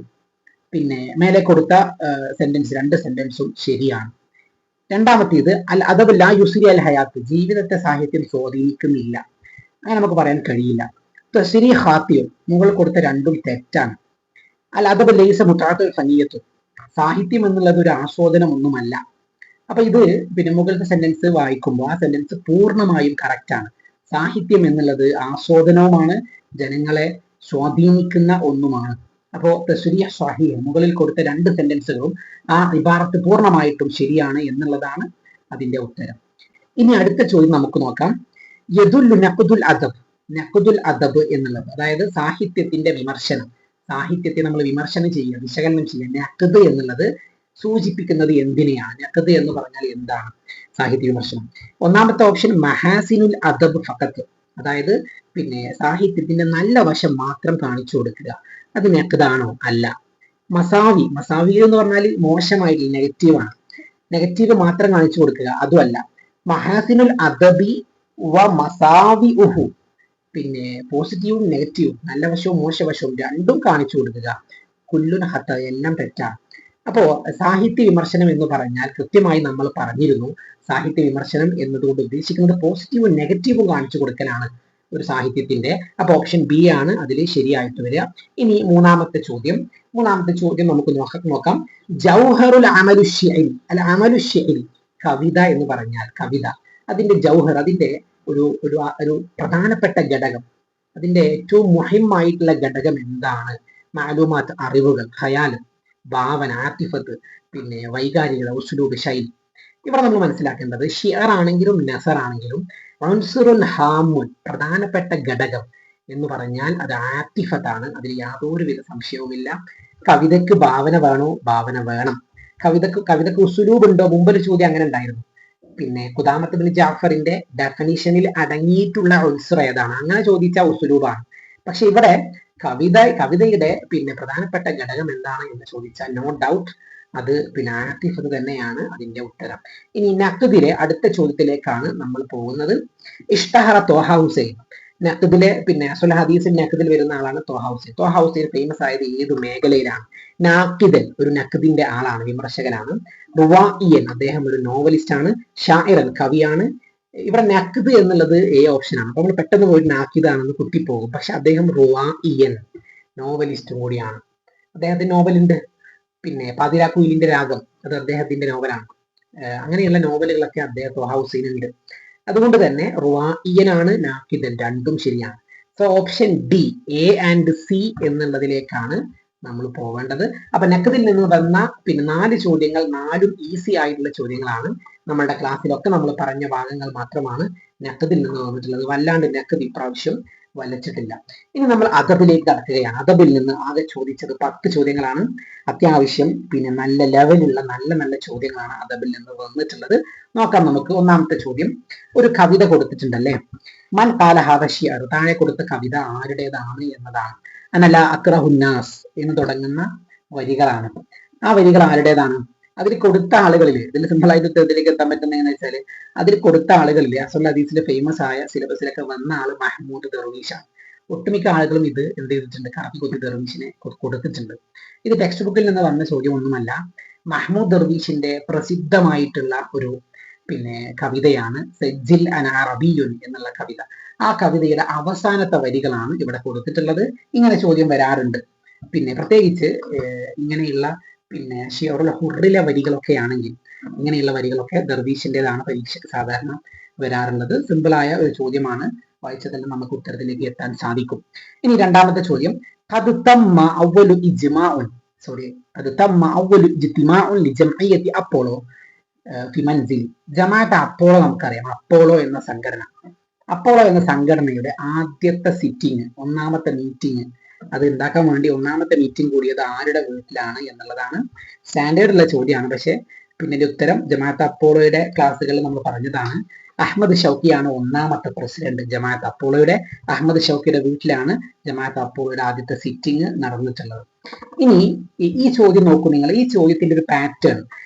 മേലെ കൊടുത്ത സെന്റൻസ്, രണ്ട് സെന്റൻസും ശരിയാണ്. രണ്ടാമത്തേത് അൽ അദബ് ലാ യുസ്രി അൽ ഹയാത്ത്, ജീവിതത്തെ സാഹിത്യം സ്വാധീനിക്കുന്നില്ല, അങ്ങനെ നമുക്ക് പറയാൻ കഴിയില്ല. തസ്രീഹ് ഖാത്തിയും, മുകളിൽ കൊടുത്ത രണ്ടും തെറ്റാണ്. അൽ അദബ് ലൈസ മുതഅത്തുൽ ഫനിയത്ത്, സാഹിത്യം എന്നുള്ളത് ഒരു ആസ്വാദനം ഒന്നുമല്ല. അപ്പൊ ഇത് മുകളിലത്തെ സെന്റൻസ് വായിക്കുമ്പോൾ ആ സെന്റൻസ് പൂർണ്ണമായും കറക്റ്റ് ആണ്. സാഹിത്യം എന്നുള്ളത് ആസ്വാദനവുമാണ്, ജനങ്ങളെ സ്വാധീനിക്കുന്ന ഒന്നുമാണ്. അപ്പോ തസ്രീഹ് സ്വഹീഹ്, മുകളിൽ കൊടുത്ത രണ്ട് സെന്റൻസുകളും ആ ഇബാറത്ത് പൂർണ്ണമായിട്ടും ശരിയാണ് എന്നുള്ളതാണ് അതിന്റെ ഉത്തരം. ഇനി അടുത്ത ചോദ്യം നമുക്ക് നോക്കാം. യദുല്ലു നഖ്ദുൽ അദബ്, നഖ്ദുൽ അദബ് എന്നുള്ളത്, അതായത് സാഹിത്യത്തിന്റെ വിമർശനം, സാഹിത്യത്തെ നമ്മൾ വിമർശനം ചെയ്യുക, വിശകലനം ചെയ്യുക. നഖ്ദ് എന്നുള്ളത് സൂചിപ്പിക്കുന്നത് എന്തിനെയാണ്? നഖ്ദ് എന്ന് പറഞ്ഞാൽ എന്താണ്? സാഹിത്യ വിമർശനം. ഒന്നാമത്തെ ഓപ്ഷൻ മഹാസിനുൽ അദബ് ഫഖത്ത്, അതായത് സാഹിത്യത്തിന്റെ നല്ല വശം മാത്രം കാണിച്ചു കൊടുക്കുക, അത് നഖ്ദാണോ? അല്ല. മസാവി, മസാവി എന്ന് പറഞ്ഞാൽ മോശമായിട്ടില്ല, നെഗറ്റീവാണ്, നെഗറ്റീവ് മാത്രം കാണിച്ചു കൊടുക്കുക, അതുമല്ല. മഹാസിനുൽ അദബി വ മസാവി ഉഹു, പോസിറ്റീവും നെഗറ്റീവും, നല്ല വശവും മോശവശവും രണ്ടും കാണിച്ചു കൊടുക്കുക. കുല്ലുൻ ഹത്ത, എല്ലാം തെറ്റാണ്. അപ്പോ സാഹിത്യ വിമർശനം എന്ന് പറഞ്ഞാൽ കൃത്യമായി നമ്മൾ പറഞ്ഞിരുന്നു, സാഹിത്യ വിമർശനം എന്നതുകൊണ്ട് ഉദ്ദേശിക്കുന്നത് പോസിറ്റീവും നെഗറ്റീവും കാണിച്ചു കൊടുക്കലാണ് ഒരു സാഹിത്യത്തിന്റെ. അപ്പൊ ഓപ്ഷൻ ബി ആണ് അതിൽ ശരിയായിട്ട് വരിക. ഇനി മൂന്നാമത്തെ ചോദ്യം നമുക്ക് നോക്കാം. ജൗഹറുൽ അമലു ശിഅരി, അൽ അമലു ശിഅരി, കവിത എന്ന് പറഞ്ഞാൽ, കവിത അതിന്റെ ജൗഹർ, അതിന്റെ ഒരു പ്രധാനപ്പെട്ട ഘടകം, അതിന്റെ ഏറ്റവും മുഹിമായിട്ടുള്ള ഘടകം എന്താണ്? മാലൂമാത്ത്, അറിവുകൾ, ഖയാൽ, ഭാവന, ആത്തിഫത്ത്, വൈകാരികത, ഉസ്ലൂബ്, ശൈലി. ഇവിടെ നമ്മൾ മനസ്സിലാക്കേണ്ടത് ഷിഅർ ആണെങ്കിലും നസർ ആണെങ്കിലും അൻസുറുൽ ഹാമുൻ, പ്രധാനപ്പെട്ട ഘടകം എന്ന് പറഞ്ഞാൽ അത് ആത്തിഫത്താണ്. അതിൽ യാതൊരുവിധ സംശയവുമില്ല. കവിതയ്ക്ക് ഭാവന വേണോ? ഭാവന വേണം. കവിതയ്ക്ക് ഉസ്ലൂബ് ഉണ്ടോ? മുമ്പൊരു ചോദ്യം അങ്ങനെ ഉണ്ടായിരുന്നു. ഖുദാമത്ത് ബിൻ ജാഫറിന്റെ ഡെഫിനിഷനിൽ അടങ്ങിയിട്ടുള്ള ഉൻസുർ ഏതാണ്? അങ്ങനെ ചോദിച്ചാൽ ഉസ്ലൂബാണ്. പക്ഷെ ഇവിടെ കവിതയുടെ പ്രധാനപ്പെട്ട ഘടകം എന്താണ് എന്ന് ചോദിച്ചാൽ നോ ഡൗട്ട് അത് ആത്തിഫത്ത് തന്നെയാണ് അതിന്റെ ഉത്തരം. ഇനി നഖ്ദിലെ അടുത്ത ചോദ്യത്തിലേക്കാണ് നമ്മൾ പോകുന്നത്. ഇഷ്തഹറ ത്വഹ ഹുസൈൻ, നഖ്ദിലെ അസ്വൽ ഹദീസിൽ നഖ്ദിൽ വരുന്ന ആളാണ് ത്വഹ ഹുസൈൻ. ത്വഹ ഹുസൈൻ ഫേമസ് ആയത് ഏത് മേഖലയിലാണ്? നാഖിദൻ, ഒരു നഖ്ദിന്റെ ആളാണ്, വിമർശകനാണ്. റുവാഇയൻ, അദ്ദേഹം ഒരു നോവലിസ്റ്റ് ആണ്. ഷാഇറൻ, കവിയാണ്. ഇവിടെ നഖ്ദ് എന്നുള്ളത് എ ഓപ്ഷനാണ്. അപ്പൊ നമ്മൾ പെട്ടെന്ന് പോയിട്ട് നാഖിദാണെന്ന് കുത്തിപ്പോകും. പക്ഷെ അദ്ദേഹം റുവാഇയൻ, നോവലിസ്റ്റും കൂടിയാണ്. അദ്ദേഹത്തിന്റെ നോവലുണ്ട്, പാതിരാക്കുയിലിന്റെ രാഗം, അത് അദ്ദേഹത്തിന്റെ നോവലാണ്. അങ്ങനെയുള്ള നോവലുകളൊക്കെ അദ്ദേഹം ഹൗസിൻ ഉണ്ട്. അതുകൊണ്ട് തന്നെ റുവാഇയനാണ്, നാഖിദൻ, രണ്ടും ശരിയാണ്. So option D, A and C എന്നുള്ളതിലേക്കാണ് നമ്മൾ പോവേണ്ടത്. അപ്പൊ നഖ്ദിൽ നിന്ന് വന്ന 4 ചോദ്യങ്ങൾ, 4ഉം ഈസി ആയിട്ടുള്ള ചോദ്യങ്ങളാണ്. നമ്മളുടെ ക്ലാസ്സിലൊക്കെ നമ്മൾ പറഞ്ഞ ഭാഗങ്ങൾ മാത്രമാണ് നഖ്ദിൽ നിന്ന് വന്നിട്ടുള്ളത്. വല്ലാണ്ട് നഖ്ദ് ഇപ്രാവശ്യം വലച്ചിട്ടില്ല. ഇനി നമ്മൾ അദബിലേക്ക് കടക്കുകയാണ്. അദബിൽ നിന്ന് ആകെ ചോദിച്ചത് 10 ചോദ്യങ്ങളാണ്. അത്യാവശ്യം നല്ല ലെവലുള്ള നല്ല ചോദ്യങ്ങളാണ് അദബിൽ നിന്ന് വന്നിട്ടുള്ളത്. നോക്കാം നമുക്ക്. ഒന്നാമത്തെ ചോദ്യം, ഒരു കവിത കൊടുത്തിട്ടുണ്ടല്ലേ. മൻ ഖാല ഹാദ ശിഅർ, താഴെ കൊടുത്ത കവിത ആരുടേതാണ് എന്നതാണ്. അനല അക്റഹുന്നാസ് എന്ന് തുടങ്ങുന്ന വരികളാണ്. ആ വരികൾ ആരുടേതാണ്? അതിൽ കൊടുത്ത ആളുകളിൽ, ഇതിൽ സിമ്പിൾ ആയിട്ട് ഉത്തരത്തിലേക്ക് എത്താൻ പറ്റുന്ന എങ്ങനെ വെച്ചാൽ, അതിൽ കൊടുത്ത ആളുകളിൽ അസ്വൽ ഹദീസിലെ ഫേമസ് ആയ സിലബസിലൊക്കെ വന്ന ആള് മഹ്മൂദ് ദർവീഷാണ്. ഒട്ടുമിക്ക ആളുകളും ഇത് എന്ത് ചെയ്തിട്ടുണ്ട്? കറപ്പിക്കുത്തി ദർവീഷിനെ കൊടുത്തിട്ടുണ്ട്. ഇത് ടെക്സ്റ്റ് ബുക്കിൽ നിന്ന് വന്ന ചോദ്യം ഒന്നുമല്ല. മഹ്മൂദ് ദർവീഷിന്റെ പ്രസിദ്ധമായിട്ടുള്ള ഒരു കവിതയാണ് സജ്ജിൽ അന അറബിയുൻ എന്നുള്ള കവിത. ആ കവിതയുടെ അവസാനത്തെ വരികളാണ് ഇവിടെ കൊടുത്തിട്ടുള്ളത്. ഇങ്ങനെ ചോദ്യം വരാറുണ്ട്. പ്രത്യേകിച്ച് ഇങ്ങനെയുള്ള ഷിയറുൽ ഹുറിലെ വരികളൊക്കെ ആണെങ്കിൽ, ഇങ്ങനെയുള്ള വരികളൊക്കെ ദർവീഷിൻ്റെതാണ് പരീക്ഷയ്ക്ക് സാധാരണ വരാറുള്ളത്. സിമ്പിളായ ഒരു ചോദ്യമാണ്, വായിച്ചാൽ തന്നെ നമുക്ക് ഉത്തരത്തിലേക്ക് എത്താൻ സാധിക്കും. ഇനി രണ്ടാമത്തെ ചോദ്യം, അപ്പോളോ ജമാഅത്ത് അപ്പോളോ നമുക്കറിയാം. അപ്പോളോ എന്ന സംഘടനയുടെ ആദ്യത്തെ സിറ്റിംഗ്, ഒന്നാമത്തെ മീറ്റിംഗ് അത് ഉണ്ടാക്കാൻ വേണ്ടി ഒന്നാമത്തെ മീറ്റിംഗ് കൂടിയത് ആരുടെ വീട്ടിലാണ് എന്നുള്ളതാണ് സ്റ്റാൻഡേർഡ് ഉള്ള ചോദ്യമാണ്. പക്ഷെ പിന്നെ ഉത്തരം ജമാഅത്ത് അപ്പോളോയുടെ ക്ലാസ്സുകളിൽ നമ്മൾ പറഞ്ഞതാണ്. അഹമ്മദ് ഷൗക്കിയാണ് ഒന്നാമത്തെ പ്രസിഡന്റ് ജമാഅത്ത് അപ്പോളോയുടെ. അഹമ്മദ് ഷൗക്കിയുടെ വീട്ടിലാണ് ജമാഅത്ത് അപ്പോളോയുടെ ആദ്യത്തെ സിറ്റിംഗ് നടന്നിട്ടുള്ളത്. ഇനി ഈ ചോദ്യം നോക്കൂ നിങ്ങൾ. ഈ ചോദ്യത്തിന്റെ ഒരു പാറ്റേൺ,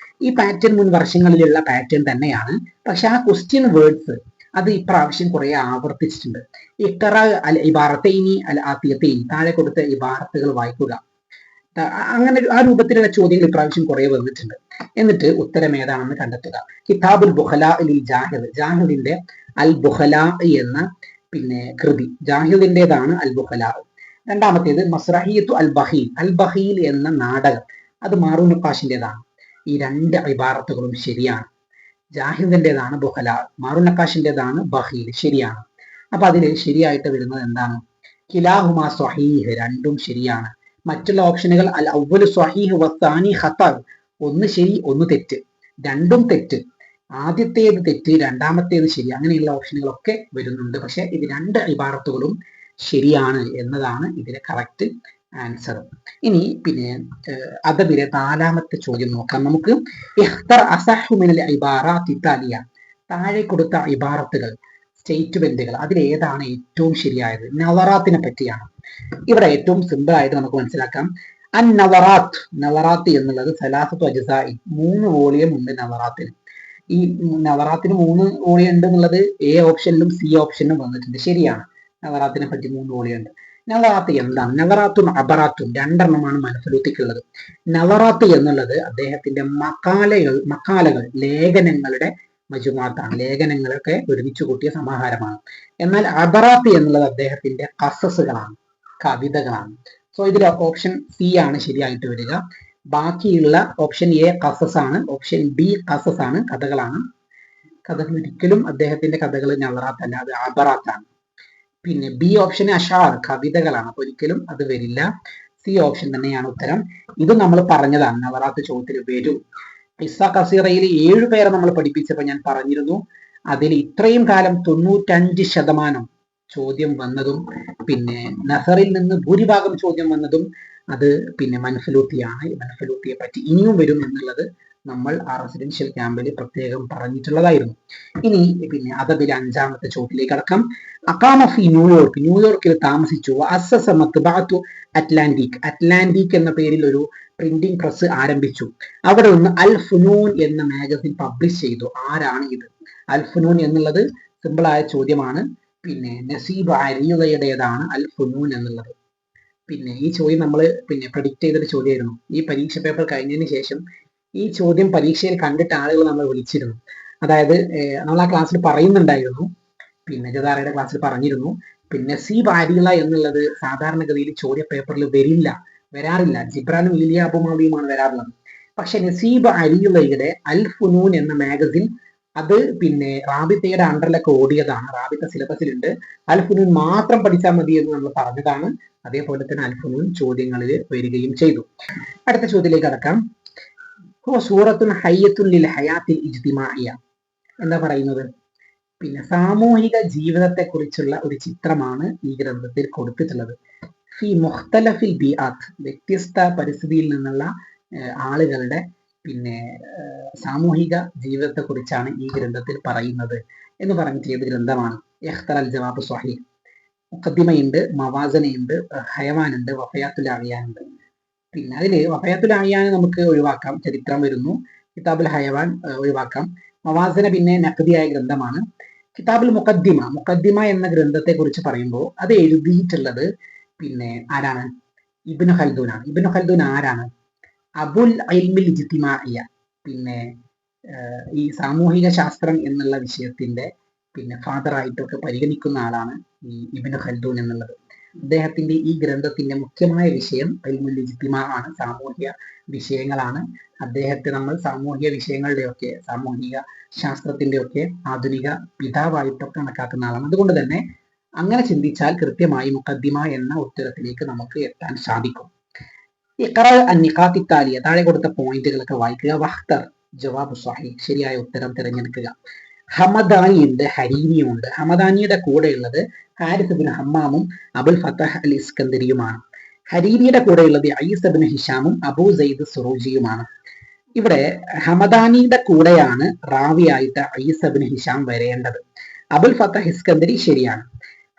ഈ പാറ്റേൺ മുൻ വർഷങ്ങളിലുള്ള പാറ്റേൺ തന്നെയാണ്. പക്ഷെ ആ ക്വസ്റ്റ്യൻ വേർഡ്സ് അത് ഇപ്രാവശ്യം കുറെ ആവർത്തിച്ചിട്ടുണ്ട്. ഇഖറ അൽ ഇബാറത്തൈനി അൽ ആത്തിയത്തൈനി, താഴെ കൊടുത്ത ഇബാറത്തുകൾ വായിക്കുക. അങ്ങനെ ആ രൂപത്തിലുള്ള ചോദ്യങ്ങൾ ഇപ്രാവശ്യം കുറെ വന്നിട്ടുണ്ട്. എന്നിട്ട് ഉത്തരം ഏതാണെന്ന് കണ്ടെത്തുക. കിതാബുൽ ബുഖലാ ലിൽ ജാഹിദ്, ജാഹിദിന്റെ അൽ ബുഖലാ എന്ന പിന്നെ കൃതി, ജാഹിദിന്റേതാണ് അൽ ബുഖലാ. രണ്ടാമത്തേത് മസ്റഹിയത്തു അൽ ബഹീൽ, അൽ ബഹീൽ എന്ന നാടകം, അത് മാറൂൻ നഖാഷിന്റേതാണ്. ഈ രണ്ട് ഇബാറത്തുകളും ശരിയാണ്. ജാഹിദിന്റേതാണ് ബുഖല, മാറൂൻ നഖാഷിന്റേതാണ് ബഹീൽ. ശരിയാണ്. അപ്പൊ അതിൽ ശരിയായിട്ട് വരുന്നത് എന്താണ്? കിലാഹുമാ സ്വഹീഹ്, രണ്ടും ശരിയാണ്. മറ്റുള്ള ഓപ്ഷനുകൾ അൽ അവ്വലു സ്വഹീഹ് വസ്സാനി ഖതാ, ഒന്ന് ശരി ഒന്ന് തെറ്റ്, രണ്ടും തെറ്റ്. ആദ്യത്തേത് തെറ്റ്, രണ്ടാമത്തേത് ശരി, അങ്ങനെയുള്ള ഓപ്ഷനുകളൊക്കെ വരുന്നുണ്ട്. പക്ഷെ ഇത് രണ്ട് ഇബാറത്തുകളും ശരിയാണ് എന്നതാണ് ഇതിലെ കറക്റ്റ് ആൻസർ. ഇനി പിന്നെ അദബിലെ നാലാമത്തെ ചോദ്യം നോക്കാം നമുക്ക്. ഇഖ്തർ അസഹു മിനൽ ഇബാറാത്തി താലിയ, താഴെ കൊടുത്ത ഇബാറത്തുകൾ, സ്റ്റേറ്റ്മെന്റുകൾ, അതിൽ ഏതാണ് ഏറ്റവും ശരിയായത്? നവറാത്തിനെ പറ്റിയാണ്. ഇവിടെ ഏറ്റവും സിമ്പിൾ ആയിട്ട് നമുക്ക് മനസ്സിലാക്കാം. അൻ നവറാത്ത്, നവറാത്ത് എന്നുള്ളത് സലാസത്തു അജ്സാഇ, 3 വോളിയം ഉണ്ട് നവറാത്തിന്. ഈ നവറാത്തിന് 3 വോളിയം ഉണ്ട് എന്നുള്ളത് എ ഓപ്ഷനിലും സി ഓപ്ഷനിലും വന്നിട്ടുണ്ട്. ശരിയാണ്, നവറാത്തിനെ പറ്റി 3 വോളിയം ഉണ്ട്. നവറാത്ത് എന്താണ്? നവറാത്തും അബറാത്തും രണ്ടെണ്ണമാണ് മനഫലൂത്തിക്കുള്ളത്. നവറാത്ത് എന്നുള്ളത് അദ്ദേഹത്തിന്റെ മക്കാലകൾ ലേഖനങ്ങളുടെ മജുമാത്താണ്, ലേഖനങ്ങളൊക്കെ ഒരുമിച്ച് കൂട്ടിയ സമാഹാരമാണ്. എന്നാൽ അബറാത്ത് എന്നുള്ളത് അദ്ദേഹത്തിന്റെ ഖസസുകളാണ്, കവിതകളാണ്. സോ ഇതിൽ ഓപ്ഷൻ സി ആണ് ശരിയായിട്ട് വരിക. ബാക്കിയുള്ള ഓപ്ഷൻ എ ഖസസ് ആണ്, ഓപ്ഷൻ ബി ഖസസ് ആണ്, കഥകളാണ്. കഥകൾ ഒരിക്കലും അദ്ദേഹത്തിന്റെ കഥകൾ നവറാത്ത് അല്ല, അത് അബറാത്താണ്. പിന്നെ ബി ഓപ്ഷൻ അഷാർ, കവിതകളാണ്, അപ്പൊ ഒരിക്കലും അത് വരില്ല. സി ഓപ്ഷൻ തന്നെയാണ് ഉത്തരം. ഇത് നമ്മൾ പറഞ്ഞതാണ്, നവറാത്ത് ചോദ്യത്തിൽ വരും. ഖിസ്സ ഖസീറയിൽ 7 പേരെ നമ്മൾ പഠിപ്പിച്ചപ്പോൾ ഞാൻ പറഞ്ഞിരുന്നു, അതിൽ ഇത്രയും കാലം 95% ചോദ്യം വന്നതും പിന്നെ നസറിൽ നിന്ന് ഭൂരിഭാഗം ചോദ്യം വന്നതും അത് പിന്നെ മൻഫലൂത്തിയാണ്. മൻഫലൂത്തിയെ പറ്റി ഇനിയും വരും എന്നുള്ളത് നമ്മൾ ആ റെസിഡൻഷ്യൽ ക്യാമ്പിൽ പ്രത്യേകം പറഞ്ഞിട്ടുള്ളതായിരുന്നു. ഇനി പിന്നെ അദബിലെ 5ാമത്തെ ചോദ്യത്തിലേക്ക് കടക്കാം. അഖാമ ഫി ന്യൂയോർക്ക്, ന്യൂയോർക്കിൽ താമസിച്ചു. അസ്സസ മത്ബഅത്തു അറ്റ്ലാന്റിക്, അറ്റ്ലാന്റിക് എന്ന പേരിൽ ഒരു പ്രിന്റിംഗ് പ്രസ് ആരംഭിച്ചു. അവിടെ നിന്ന് അൽ ഫുനൂൻ എന്ന മാഗസിൻ പബ്ലിഷ് ചെയ്തു. ആരാണ് ഇത്? അൽ ഫുനൂൻ എന്നുള്ളത് സിമ്പിളായ ചോദ്യമാണ്. പിന്നെ നസീബ് അരിയുടേതാണ് അൽ ഫുനൂൻ എന്നുള്ളത്. പിന്നെ ഈ ചോദ്യം നമ്മൾ പിന്നെ പ്രഡിക്റ്റ് ചെയ്തൊരു ചോദ്യമായിരുന്നു. ഈ പരീക്ഷ പേപ്പർ കഴിഞ്ഞതിന് ശേഷം ഈ ചോദ്യം പരീക്ഷയിൽ കണ്ടിട്ട് ആളുകൾ നമ്മൾ വിളിച്ചിരുന്നു. അതായത് നമ്മൾ ആ ക്ലാസ്സിൽ പറയുന്നുണ്ടായിരുന്നു, പിന്നെ ജദാറയുടെ ക്ലാസ്സിൽ പറഞ്ഞിരുന്നു, പിന്നെ നസീബ് അരിയുള എന്നുള്ളത് സാധാരണഗതിയിൽ ചോദ്യ പേപ്പറിൽ വരാറില്ല. ജിബ്രാനും ഇലിയ അബുമാവിയുമാണ് വരാറുള്ളത്. പക്ഷെ നസീബ് അരിയുളയുടെ അൽ ഫുനൂൻ എന്ന മാഗസിൻ അത് പിന്നെ റാബിത്തയുടെ അണ്ടറിലൊക്കെ ഓടിയതാണ്, റാബിത്ത സിലബസിലുണ്ട്. അൽ ഫുനൂൻ മാത്രം പഠിച്ചാൽ മതി എന്ന് നമ്മൾ പറഞ്ഞതാണ്. അതേപോലെ തന്നെ അൽ ഫുനൂൻ ചോദ്യങ്ങളിൽ വരികയും ചെയ്തു. അടുത്ത ചോദ്യത്തിലേക്ക് കടക്കാം. സൂറത്തുൻ ഹയ്യത്തുൻ ലിൽ ഹയാത്തിൽ ഇജ്തിമാഇയ, എന്താ പറയുന്നത്? പിന്നെ സാമൂഹിക ജീവിതത്തെ കുറിച്ചുള്ള ഒരു ചിത്രമാണ് ഈ ഗ്രന്ഥത്തിൽ കൊടുത്തിട്ടുള്ളത്. ഫി മുഖ്തലഫിൽ ബിആത്ത്, വ്യത്യസ്ത പരിസ്ഥിതിയിൽ നിന്നുള്ള ആളുകളുടെ പിന്നെ സാമൂഹിക ജീവിതത്തെ കുറിച്ചാണ് ഈ ഗ്രന്ഥത്തിൽ പറയുന്നത് എന്ന് പറഞ്ഞിട്ട് ഏത് ഗ്രന്ഥമാണ്? ഇഖ്തർ അൽ ജവാബ് സ്വഹീഹ്. മുഖദ്ദിമയുണ്ട്, മവാസനയുണ്ട്, ഹയവാനുണ്ട്, വഫയാത്തുൽ അഅയാനുണ്ട്. പിന്നെ അതിൽ വഫയാത്തുൽ അഅയാൻ നമുക്ക് ഒഴിവാക്കാം, ചരിത്രം വരുന്നു. കിതാബുൽ ഹയവാൻ ഒഴിവാക്കാം. മവാസന പിന്നെ നഖ്ദിയായ ഗ്രന്ഥമാണ്. കിതാബുൽ മുഖദ്ദിമ എന്ന ഗ്രന്ഥത്തെ കുറിച്ച് പറയുമ്പോൾ അത് എഴുതിയിട്ടുള്ളത് പിന്നെ ആരാണ്? ഇബ്നു ഖൽദൂൻ ആണ്. ഇബ്നു ഖൽദൂൻ ആരാണ്? അബുൽ ഇൽമിൽ ഇജ്തിമാഇയ, പിന്നെ ഈ സാമൂഹിക ശാസ്ത്രം എന്നുള്ള വിഷയത്തിന്റെ പിന്നെ ഫാദറായിട്ടൊക്കെ പരിഗണിക്കുന്ന ആളാണ് ഈ ഇബ്നു ഖൽദൂൻ എന്നുള്ളത്. അദ്ദേഹത്തിന്റെ ഈ ഗ്രന്ഥത്തിന്റെ മുഖ്യമായ വിഷയം ഇൽമുൽ ഇജ്തിമാ ആണ്, സാമൂഹിക വിഷയങ്ങളാണ്. അദ്ദേഹത്തെ നമ്മൾ സാമൂഹിക വിഷയങ്ങളുടെയൊക്കെ സാമൂഹിക ശാസ്ത്രത്തിന്റെ ഒക്കെ ആധുനിക പിതാവായിട്ടൊക്കെ കണക്കാക്കുന്ന ആളാണ്. അതുകൊണ്ട് തന്നെ അങ്ങനെ ചിന്തിച്ചാൽ കൃത്യമായി മുഖദ്ദിമ എന്ന ഉത്തരത്തിലേക്ക് നമുക്ക് എത്താൻ സാധിക്കും. ഇഖ്റ അൻ-നിഖാത്തി താലിയ, താഴെ കൊടുത്ത പോയിന്റുകളൊക്കെ വായിക്കുക. വഖ്തർ ജവാബ് സ്വഹീഹ്, ശരിയായ ഉത്തരം തിരഞ്ഞെടുക്കുക. ഹമദാനി ഉണ്ട്, ഹരീനിയും ഉണ്ട്. ഹമദാനിയുടെ കൂടെ ഉള്ളത് ഹാരിസ് ബിൻ ഹമ്മാമും അബുൽ ഫത്തഹ് അൽ ഇസ്കന്ദരിയുമാണ്. ഹരീരിയുടെ കൂടെയുള്ളത് ഐസ് ഇബ്നു ഹിഷാമും അബൂ സയ്യിദ് സുറൂജിയുമാണ്. ഇവിടെ ഹമദാനിയുടെ കൂടെയാണ് റാവിയായിട്ട് ഐസ് ഇബ്നു ഹിഷാം വരേണ്ടത്. അബുൽ ഫത്തഹ് ഇസ്കന്ദരി ശരിയാണ്.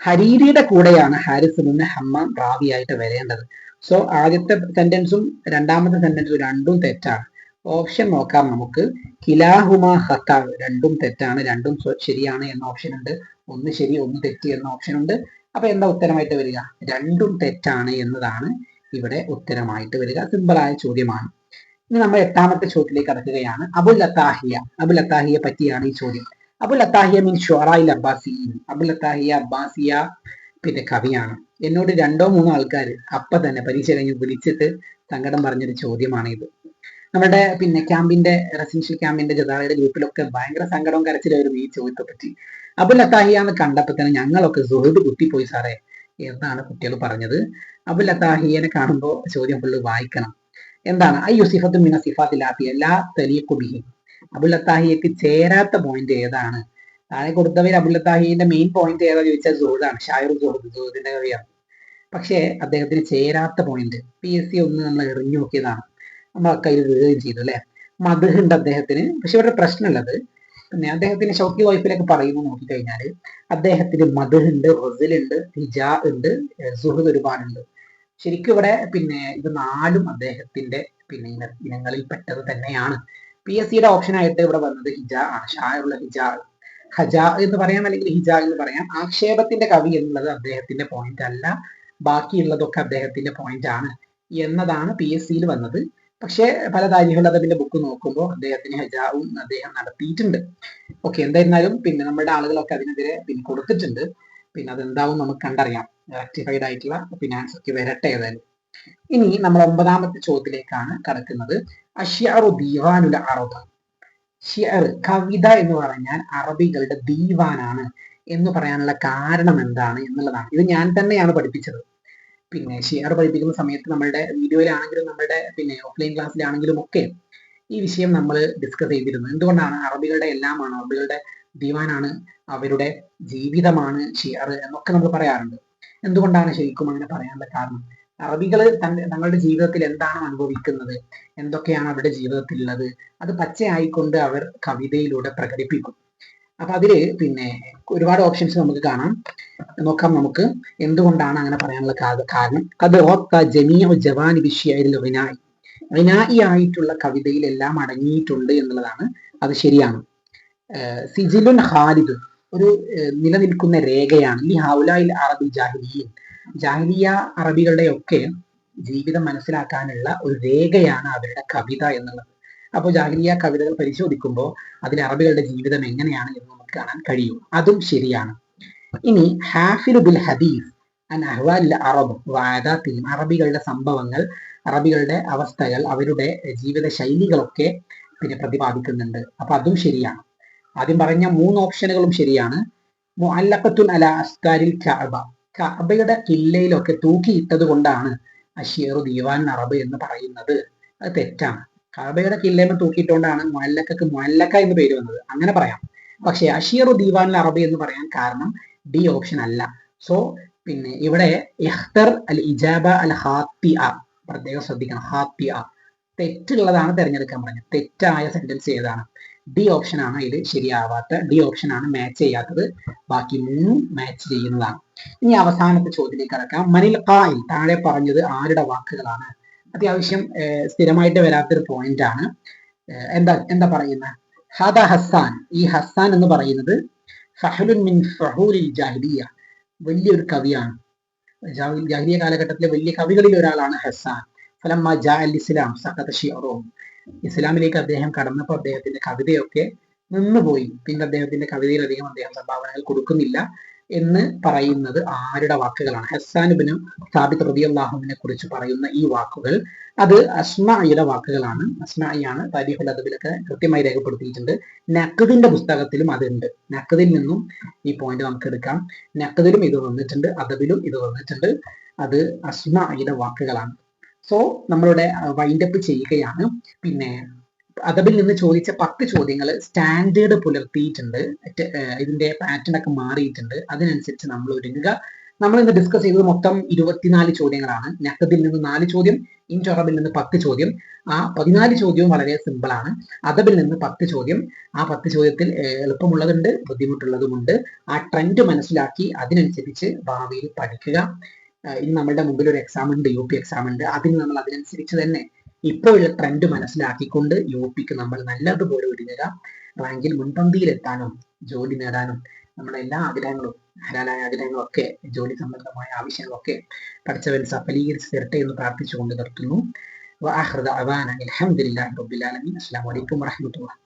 ഹരീരിയുടെ കൂടെയാണ് ഹാരിസ് ഇബ്നു ഹമ്മാം റാവിയായിട്ട് വരേണ്ടത്. സോ ആദ്യത്തെ സെന്റൻസും രണ്ടാമത്തെ സെന്റൻസും രണ്ടും തെറ്റാണ്. ഓപ്ഷൻ നോക്കാം നമുക്ക്. കിലാഹുമ ഖത്ത, രണ്ടും തെറ്റാണ്, രണ്ടും ശരിയാണ് എന്ന ഓപ്ഷൻ ഉണ്ട്. ഒന്ന് ശരി ഒന്ന് തെറ്റ് എന്ന ഓപ്ഷൻ ഉണ്ട്. അപ്പൊ എന്താ ഉത്തരമായിട്ട് വരിക? രണ്ടും തെറ്റാണ് എന്നതാണ് ഇവിടെ ഉത്തരമായിട്ട് വരിക. സിമ്പിളായ ചോദ്യമാണ്. ഇനി നമ്മൾ എട്ടാമത്തെ ചോദ്യത്തിലേക്ക് കടക്കുകയാണ്. അബുൽ അത്താഹിയ, അബുൽ അത്താഹിയെ പറ്റിയാണ് ഈ ചോദ്യം. അബുൽ അത്താഹിയ മീൻ ഷുഅറാഇൽ അബ്ബാസിയീൻ. അബുൽ അത്താഹിയ അബ്ബാസിയ പിന്നെ കവിയാണ്. എന്നോട് രണ്ടോ മൂന്നോ ആൾക്കാർ അപ്പൊ തന്നെ പരീക്ഷ കഴിഞ്ഞ് വിളിച്ചിട്ട് സങ്കടം പറഞ്ഞൊരു ചോദ്യമാണ് ഇത്. നമ്മുടെ പിന്നെ ക്യാമ്പിന്റെ റെസിഡൻഷ്യൽ ക്യാമ്പിന്റെ ജദാറയുടെ ഗ്രൂപ്പിലൊക്കെ ഭയങ്കര സങ്കടവും കരച്ചിലായിരുന്നു ഈ ചോദ്യത്തെ പറ്റി. അബുൽ അത്താഹിയ എന്ന് കണ്ടപ്പോ തന്നെ ഞങ്ങളൊക്കെ സുഹൃത്ത് കുത്തിപ്പോയി സാറേ എന്നാണ് കുട്ടികൾ പറഞ്ഞത്. അബുൽ അത്താഹിയനെ കാണുമ്പോൾ ചോദ്യം ഫുള്ള് വായിക്കണം. എന്താണ്? സിഫത്തും മിന സിഫാത്തിലാഫിയ ലാ തലീഖു ബിഹി. അബുൽ അത്താഹിയക്ക് ചേരാത്ത പോയിന്റ് ഏതാണ്? താഴെ കൊടുത്തവർ അബുൽ അത്താഹിയുടെ മെയിൻ പോയിന്റ് ഏതാ ചോദിച്ചാൽ സുഹൃദാണ്. ഷായർ സുഹൃദിന്റെ കവിയാണ്. പക്ഷേ അദ്ദേഹത്തിന് ചേരാത്ത പോയിന്റ് PSC ഒന്ന് നമ്മൾ എറിഞ്ഞു നോക്കിയതാണ്. നമ്മളൊക്കെ ഇത് വീഴുകയും ചെയ്തു അല്ലെ. മദ്ഹ് ഉണ്ട് അദ്ദേഹത്തിന്. പക്ഷെ ഇവിടെ പ്രശ്നമുള്ളത് പിന്നെ അദ്ദേഹത്തിന് ഷൗക്കി വൈഫിലൊക്കെ പറയുമ്പോൾ നോക്കിക്കഴിഞ്ഞാല് അദ്ദേഹത്തിന് മദ്ഹ് ഉണ്ട്, റസൽ ഉണ്ട്, ഹിജാ ഉണ്ട്, സുഹൃദ് ഒരുപാടുണ്ട്. ശരിക്കും ഇവിടെ പിന്നെ ഇത് നാലും അദ്ദേഹത്തിന്റെ പിന്നെ ഇനങ്ങളിൽ പെട്ടത് തന്നെയാണ്. PSCയുടെ ഓപ്ഷൻ ആയിട്ട് ഇവിടെ വന്നത് ഹിജാ ആണ്. ഷായുള്ള ഹിജാ, ഹജാ എന്ന് പറയാം, അല്ലെങ്കിൽ ഹിജാ എന്ന് പറയാം. ആക്ഷേപത്തിന്റെ കവി എന്നുള്ളത് അദ്ദേഹത്തിന്റെ പോയിന്റ് അല്ല, ബാക്കിയുള്ളതൊക്കെ അദ്ദേഹത്തിന്റെ പോയിന്റ് ആണ് എന്നതാണ് PSCയിൽ വന്നത്. പക്ഷെ പല താരിഖുൽ അദബിന്റെ ബുക്ക് നോക്കുമ്പോൾ അദ്ദേഹത്തിന് ഹജാവും അദ്ദേഹം നടത്തിയിട്ടുണ്ട്. ഓക്കെ, എന്തായിരുന്നാലും പിന്നെ നമ്മുടെ ആളുകളൊക്കെ അതിനെതിരെ പിന്നെ കൊടുത്തിട്ടുണ്ട്. പിന്നെ അതെന്താവും നമുക്ക് കണ്ടറിയാം. റെക്ടിഫൈഡ് ആയിട്ടുള്ള പിന്നെ ആൻസർക്ക് വരട്ടെ ഏതായാലും. ഇനി നമ്മൾ 9ാമത്തെ ചോദ്യത്തിലേക്കാണ് കടക്കുന്നത്. അശ്യഅറു ദീവാനുൽ അറബ്. ഷിഅർ കവിത എന്ന് പറഞ്ഞാൽ അറബികളുടെ ദീവാനാണ് എന്ന് പറയാനുള്ള കാരണം എന്താണ് എന്നുള്ളതാണ്. ഇത് ഞാൻ തന്നെയാണ് പഠിപ്പിച്ചത്. പിന്നെ ഷിഅർ പഠിപ്പിക്കുന്ന സമയത്ത് നമ്മളുടെ വീഡിയോയിലാണെങ്കിലും നമ്മളുടെ പിന്നെ ഓഫ്ലൈൻ ക്ലാസ്സിലാണെങ്കിലും ഒക്കെ ഈ വിഷയം നമ്മൾ ഡിസ്കസ് ചെയ്തിരുന്നു. എന്തുകൊണ്ടാണ് അറബികളുടെ എല്ലാമാണ്, അറബികളുടെ ദീവാനാണ്, അവരുടെ ജീവിതമാണ് ഷിഅർ എന്നൊക്കെ നമ്മൾ പറയാറുണ്ട്. എന്തുകൊണ്ടാണ് ശരിക്കും അങ്ങനെ പറയാനുള്ള കാരണം? അറബികൾ തങ്ങളുടെ ജീവിതത്തിൽ എന്താണ് അനുഭവിക്കുന്നത്, എന്തൊക്കെയാണ് അവരുടെ ജീവിതത്തിൽ ഉള്ളത്, അത് പച്ചയായിക്കൊണ്ട് അവർ കവിതയിലൂടെ പ്രകടിപ്പിക്കും. അപ്പൊ അതില് പിന്നെ ഒരുപാട് ഓപ്ഷൻസ് നമുക്ക് കാണാം. നോക്കാം നമുക്ക് എന്തുകൊണ്ടാണ് അങ്ങനെ പറയാനുള്ള കാരണം. ിനായി ആയിട്ടുള്ള കവിതയിലെല്ലാം അടങ്ങിയിട്ടുണ്ട് എന്നുള്ളതാണ്. അത് ശരിയാണ്. സിജിലുൻ ഖാലിദ് ഒരു നിലനിൽക്കുന്ന രേഖയാണ്. ഈ ഹൗലായിൽ അറബി ജാഹിലിയൻ, ജാഹിലിയ അറബികളുടെ ഒക്കെ ജീവിതം മനസ്സിലാക്കാനുള്ള ഒരു രേഖയാണ് അവരുടെ കവിത എന്നുള്ളത്. അപ്പോൾ ജാഹിലിയ കവിതകൾ പരിശോധിക്കുമ്പോൾ അതിൽ അറബികളുടെ ജീവിതം എങ്ങനെയാണ് എന്ന് നമുക്ക് കാണാൻ കഴിയും. അതും ശരിയാണ്. ഇനി ഹാഫിലു ബിൽ ഹദീസ് അൻ അഹ്വാലിൽ അറബ് വഅദാത്തിഹിം, അറബികളുടെ സംഭവങ്ങൾ, അറബികളുടെ അവസ്ഥകൾ, അവരുടെ ജീവിത ശൈലികളൊക്കെ പിന്നെ പ്രതിപാദിക്കുന്നുണ്ട്. അപ്പൊ അതും ശരിയാണ്. ആദ്യം പറഞ്ഞ 3 ഓപ്ഷനുകളും ശരിയാണ്. മുഅല്ലഖത്തുൻ അലാ അസ്താരിൽ കഅബ, കഅബയുടെ കില്ലയിലൊക്കെ തൂക്കിയിട്ടത് കൊണ്ടാണ് അശ്യറു ദീവാൻ അറബ് എന്ന് പറയുന്നത്. അത് തെറ്റാണ്. കഅബയുടെ കില്ലയിൽ തൂക്കിയിട്ടുകൊണ്ടാണ് മുഅല്ലഖക്ക് മുഅല്ലഖ എന്ന് പേര് വന്നത്, അങ്ങനെ പറയാം. പക്ഷെ അശ്യറു ദീവാൻ അറബ് എന്ന് പറയാൻ കാരണം ഡി ഓപ്ഷൻ അല്ല. സോ പിന്നെ ഇവിടെ ഇഖ്തർ അൽ ഇജാബ അൽ ഹാത്തിഅ, പ്രത്യേകം ശ്രദ്ധിക്കണം, ഹാത്തിഅ തെറ്റുള്ളതാണ് തിരഞ്ഞെടുക്കാൻ പറഞ്ഞത്. തെറ്റായ സെന്റൻസ് ഏതാണ്? ഡി ഓപ്ഷൻ ആണ് ഇത് ശരിയാവാത്ത, ഡി ഓപ്ഷൻ ആണ് മാച്ച് ചെയ്യാത്തത്. ബാക്കി 3 മാച്ച് ചെയ്യുന്നതാണ്. ഇനി അവസാനത്തെ ചോദ്യത്തിലേക്ക് കടക്കാം. മനിൽ ഖായിൽ, താഴെ പറഞ്ഞത് ആരുടെ വാക്കുകളാണ്? അത്യാവശ്യം സ്ഥിരമായിട്ട് വരാത്തൊരു പോയിന്റ് ആണ്. എന്താ പറയുന്നത്? ഹദ ഹസ്സാൻ, ഈ ഹസ്സാൻ എന്ന് പറയുന്നത് ഫഹലുൻ മിൻ ഫഹൂലിൽ ജാഹിലിയ, വലിയൊരു കവിയാണ്. ജാഹിലിയ കാലഘട്ടത്തിലെ വലിയ കവികളിൽ ഒരാളാണ് ഹസ്സാൻ. ഫലമ്മ ജാ അൽ ഇസ്ലാം സഖത ശിഅറുഹു, ഇസ്ലാമിലേക്ക് അദ്ദേഹം കടന്നപ്പോൾ അദ്ദേഹത്തിന്റെ കവിതയൊക്കെ നിന്നുപോയി. പിന്നെ അദ്ദേഹത്തിന്റെ കവിതയിലധികം അദ്ദേഹം സംഭാവനകൾ കൊടുക്കുന്നില്ല എന്ന് പറയുന്നത് ആരുടെ വാക്കുകളാണ്? ഹസ്സാൻ ഇബ്നു സാബിത്ത് റളിയല്ലാഹു അൻഹുവിനെ കുറിച്ച് പറയുന്ന ഈ വാക്കുകൾ അത് അസ്മാഇയുടെ വാക്കുകളാണ്. അസ്മാഇയാണ് താരീഖുൽ അദബിലൊക്കെ കൃത്യമായി രേഖപ്പെടുത്തിയിട്ടുണ്ട്. നഖ്ദിന്റെ പുസ്തകത്തിലും അതുണ്ട്. നഖ്ദിൽ നിന്നും ഈ പോയിന്റ് നമുക്ക് എടുക്കാം. നഖ്ദിലും ഇത് വന്നിട്ടുണ്ട്, അദബിലും ഇത് വന്നിട്ടുണ്ട്. അത് അസ്മാഇയുടെ വാക്കുകളാണ്. സോ നമ്മളുടെ വൈൻഡപ്പ് ചെയ്യുകയാണ്. പിന്നെ അദബിൽ നിന്ന് ചോദിച്ച 10 ചോദ്യങ്ങൾ സ്റ്റാൻഡേർഡ് പുലർത്തിയിട്ടുണ്ട്. ഇതിന്റെ പാറ്റേൺ ഒക്കെ മാറിയിട്ടുണ്ട്. അതിനനുസരിച്ച് നമ്മൾ ഒരുങ്ങുക. നമ്മൾ ഇന്ന് ഡിസ്കസ് ചെയ്തത് മൊത്തം 24 ചോദ്യങ്ങളാണ്. നഹ്ദിൽ നിന്ന് 4 ചോദ്യം, ഇൻറ്റു അറബിൽ നിന്ന് 10 ചോദ്യം. ആ 14 ചോദ്യവും വളരെ സിമ്പിൾ ആണ്. അദബിൽ നിന്ന് 10 ചോദ്യം. ആ 10 ചോദ്യത്തിൽ എളുപ്പമുള്ളതുണ്ട്, ബുദ്ധിമുട്ടുള്ളതുമുണ്ട്. ആ ട്രെൻഡ് മനസ്സിലാക്കി അതിനനുസരിച്ച് ഭാവിയിൽ പഠിക്കുക. ഇനി നമ്മളുടെ മുമ്പിൽ ഒരു എക്സാം ഉണ്ട്, UP എക്സാം ഉണ്ട്. അതിന് നമ്മൾ അതിനനുസരിച്ച് തന്നെ ഇപ്പോഴുള്ള ട്രെൻഡ് മനസ്സിലാക്കിക്കൊണ്ട് UPക്ക് നമ്മൾ നല്ലതുപോലെ ഒരുങ്ങുക. റാങ്കിൽ മുൻപന്തിയിലെത്താനും ജോലി നേടാനും നമ്മുടെ എല്ലാ ആഗ്രഹങ്ങളും, ഹലാലായ ആഗ്രഹങ്ങളൊക്കെ, ജോലി സംബന്ധമായ ആവശ്യങ്ങളൊക്കെ പഠിച്ചവൻ സഫലീകരിച്ച് തരട്ടെ എന്ന് പ്രാർത്ഥിച്ചുകൊണ്ട് നിർത്തുന്നു. വആഖിറു ദഅവാന അൽഹംദുലില്ലാഹി റബ്ബിൽ ആലമീൻ. അസ്സലാമു അലൈക്കും വറഹ്മത്തുള്ളാഹി.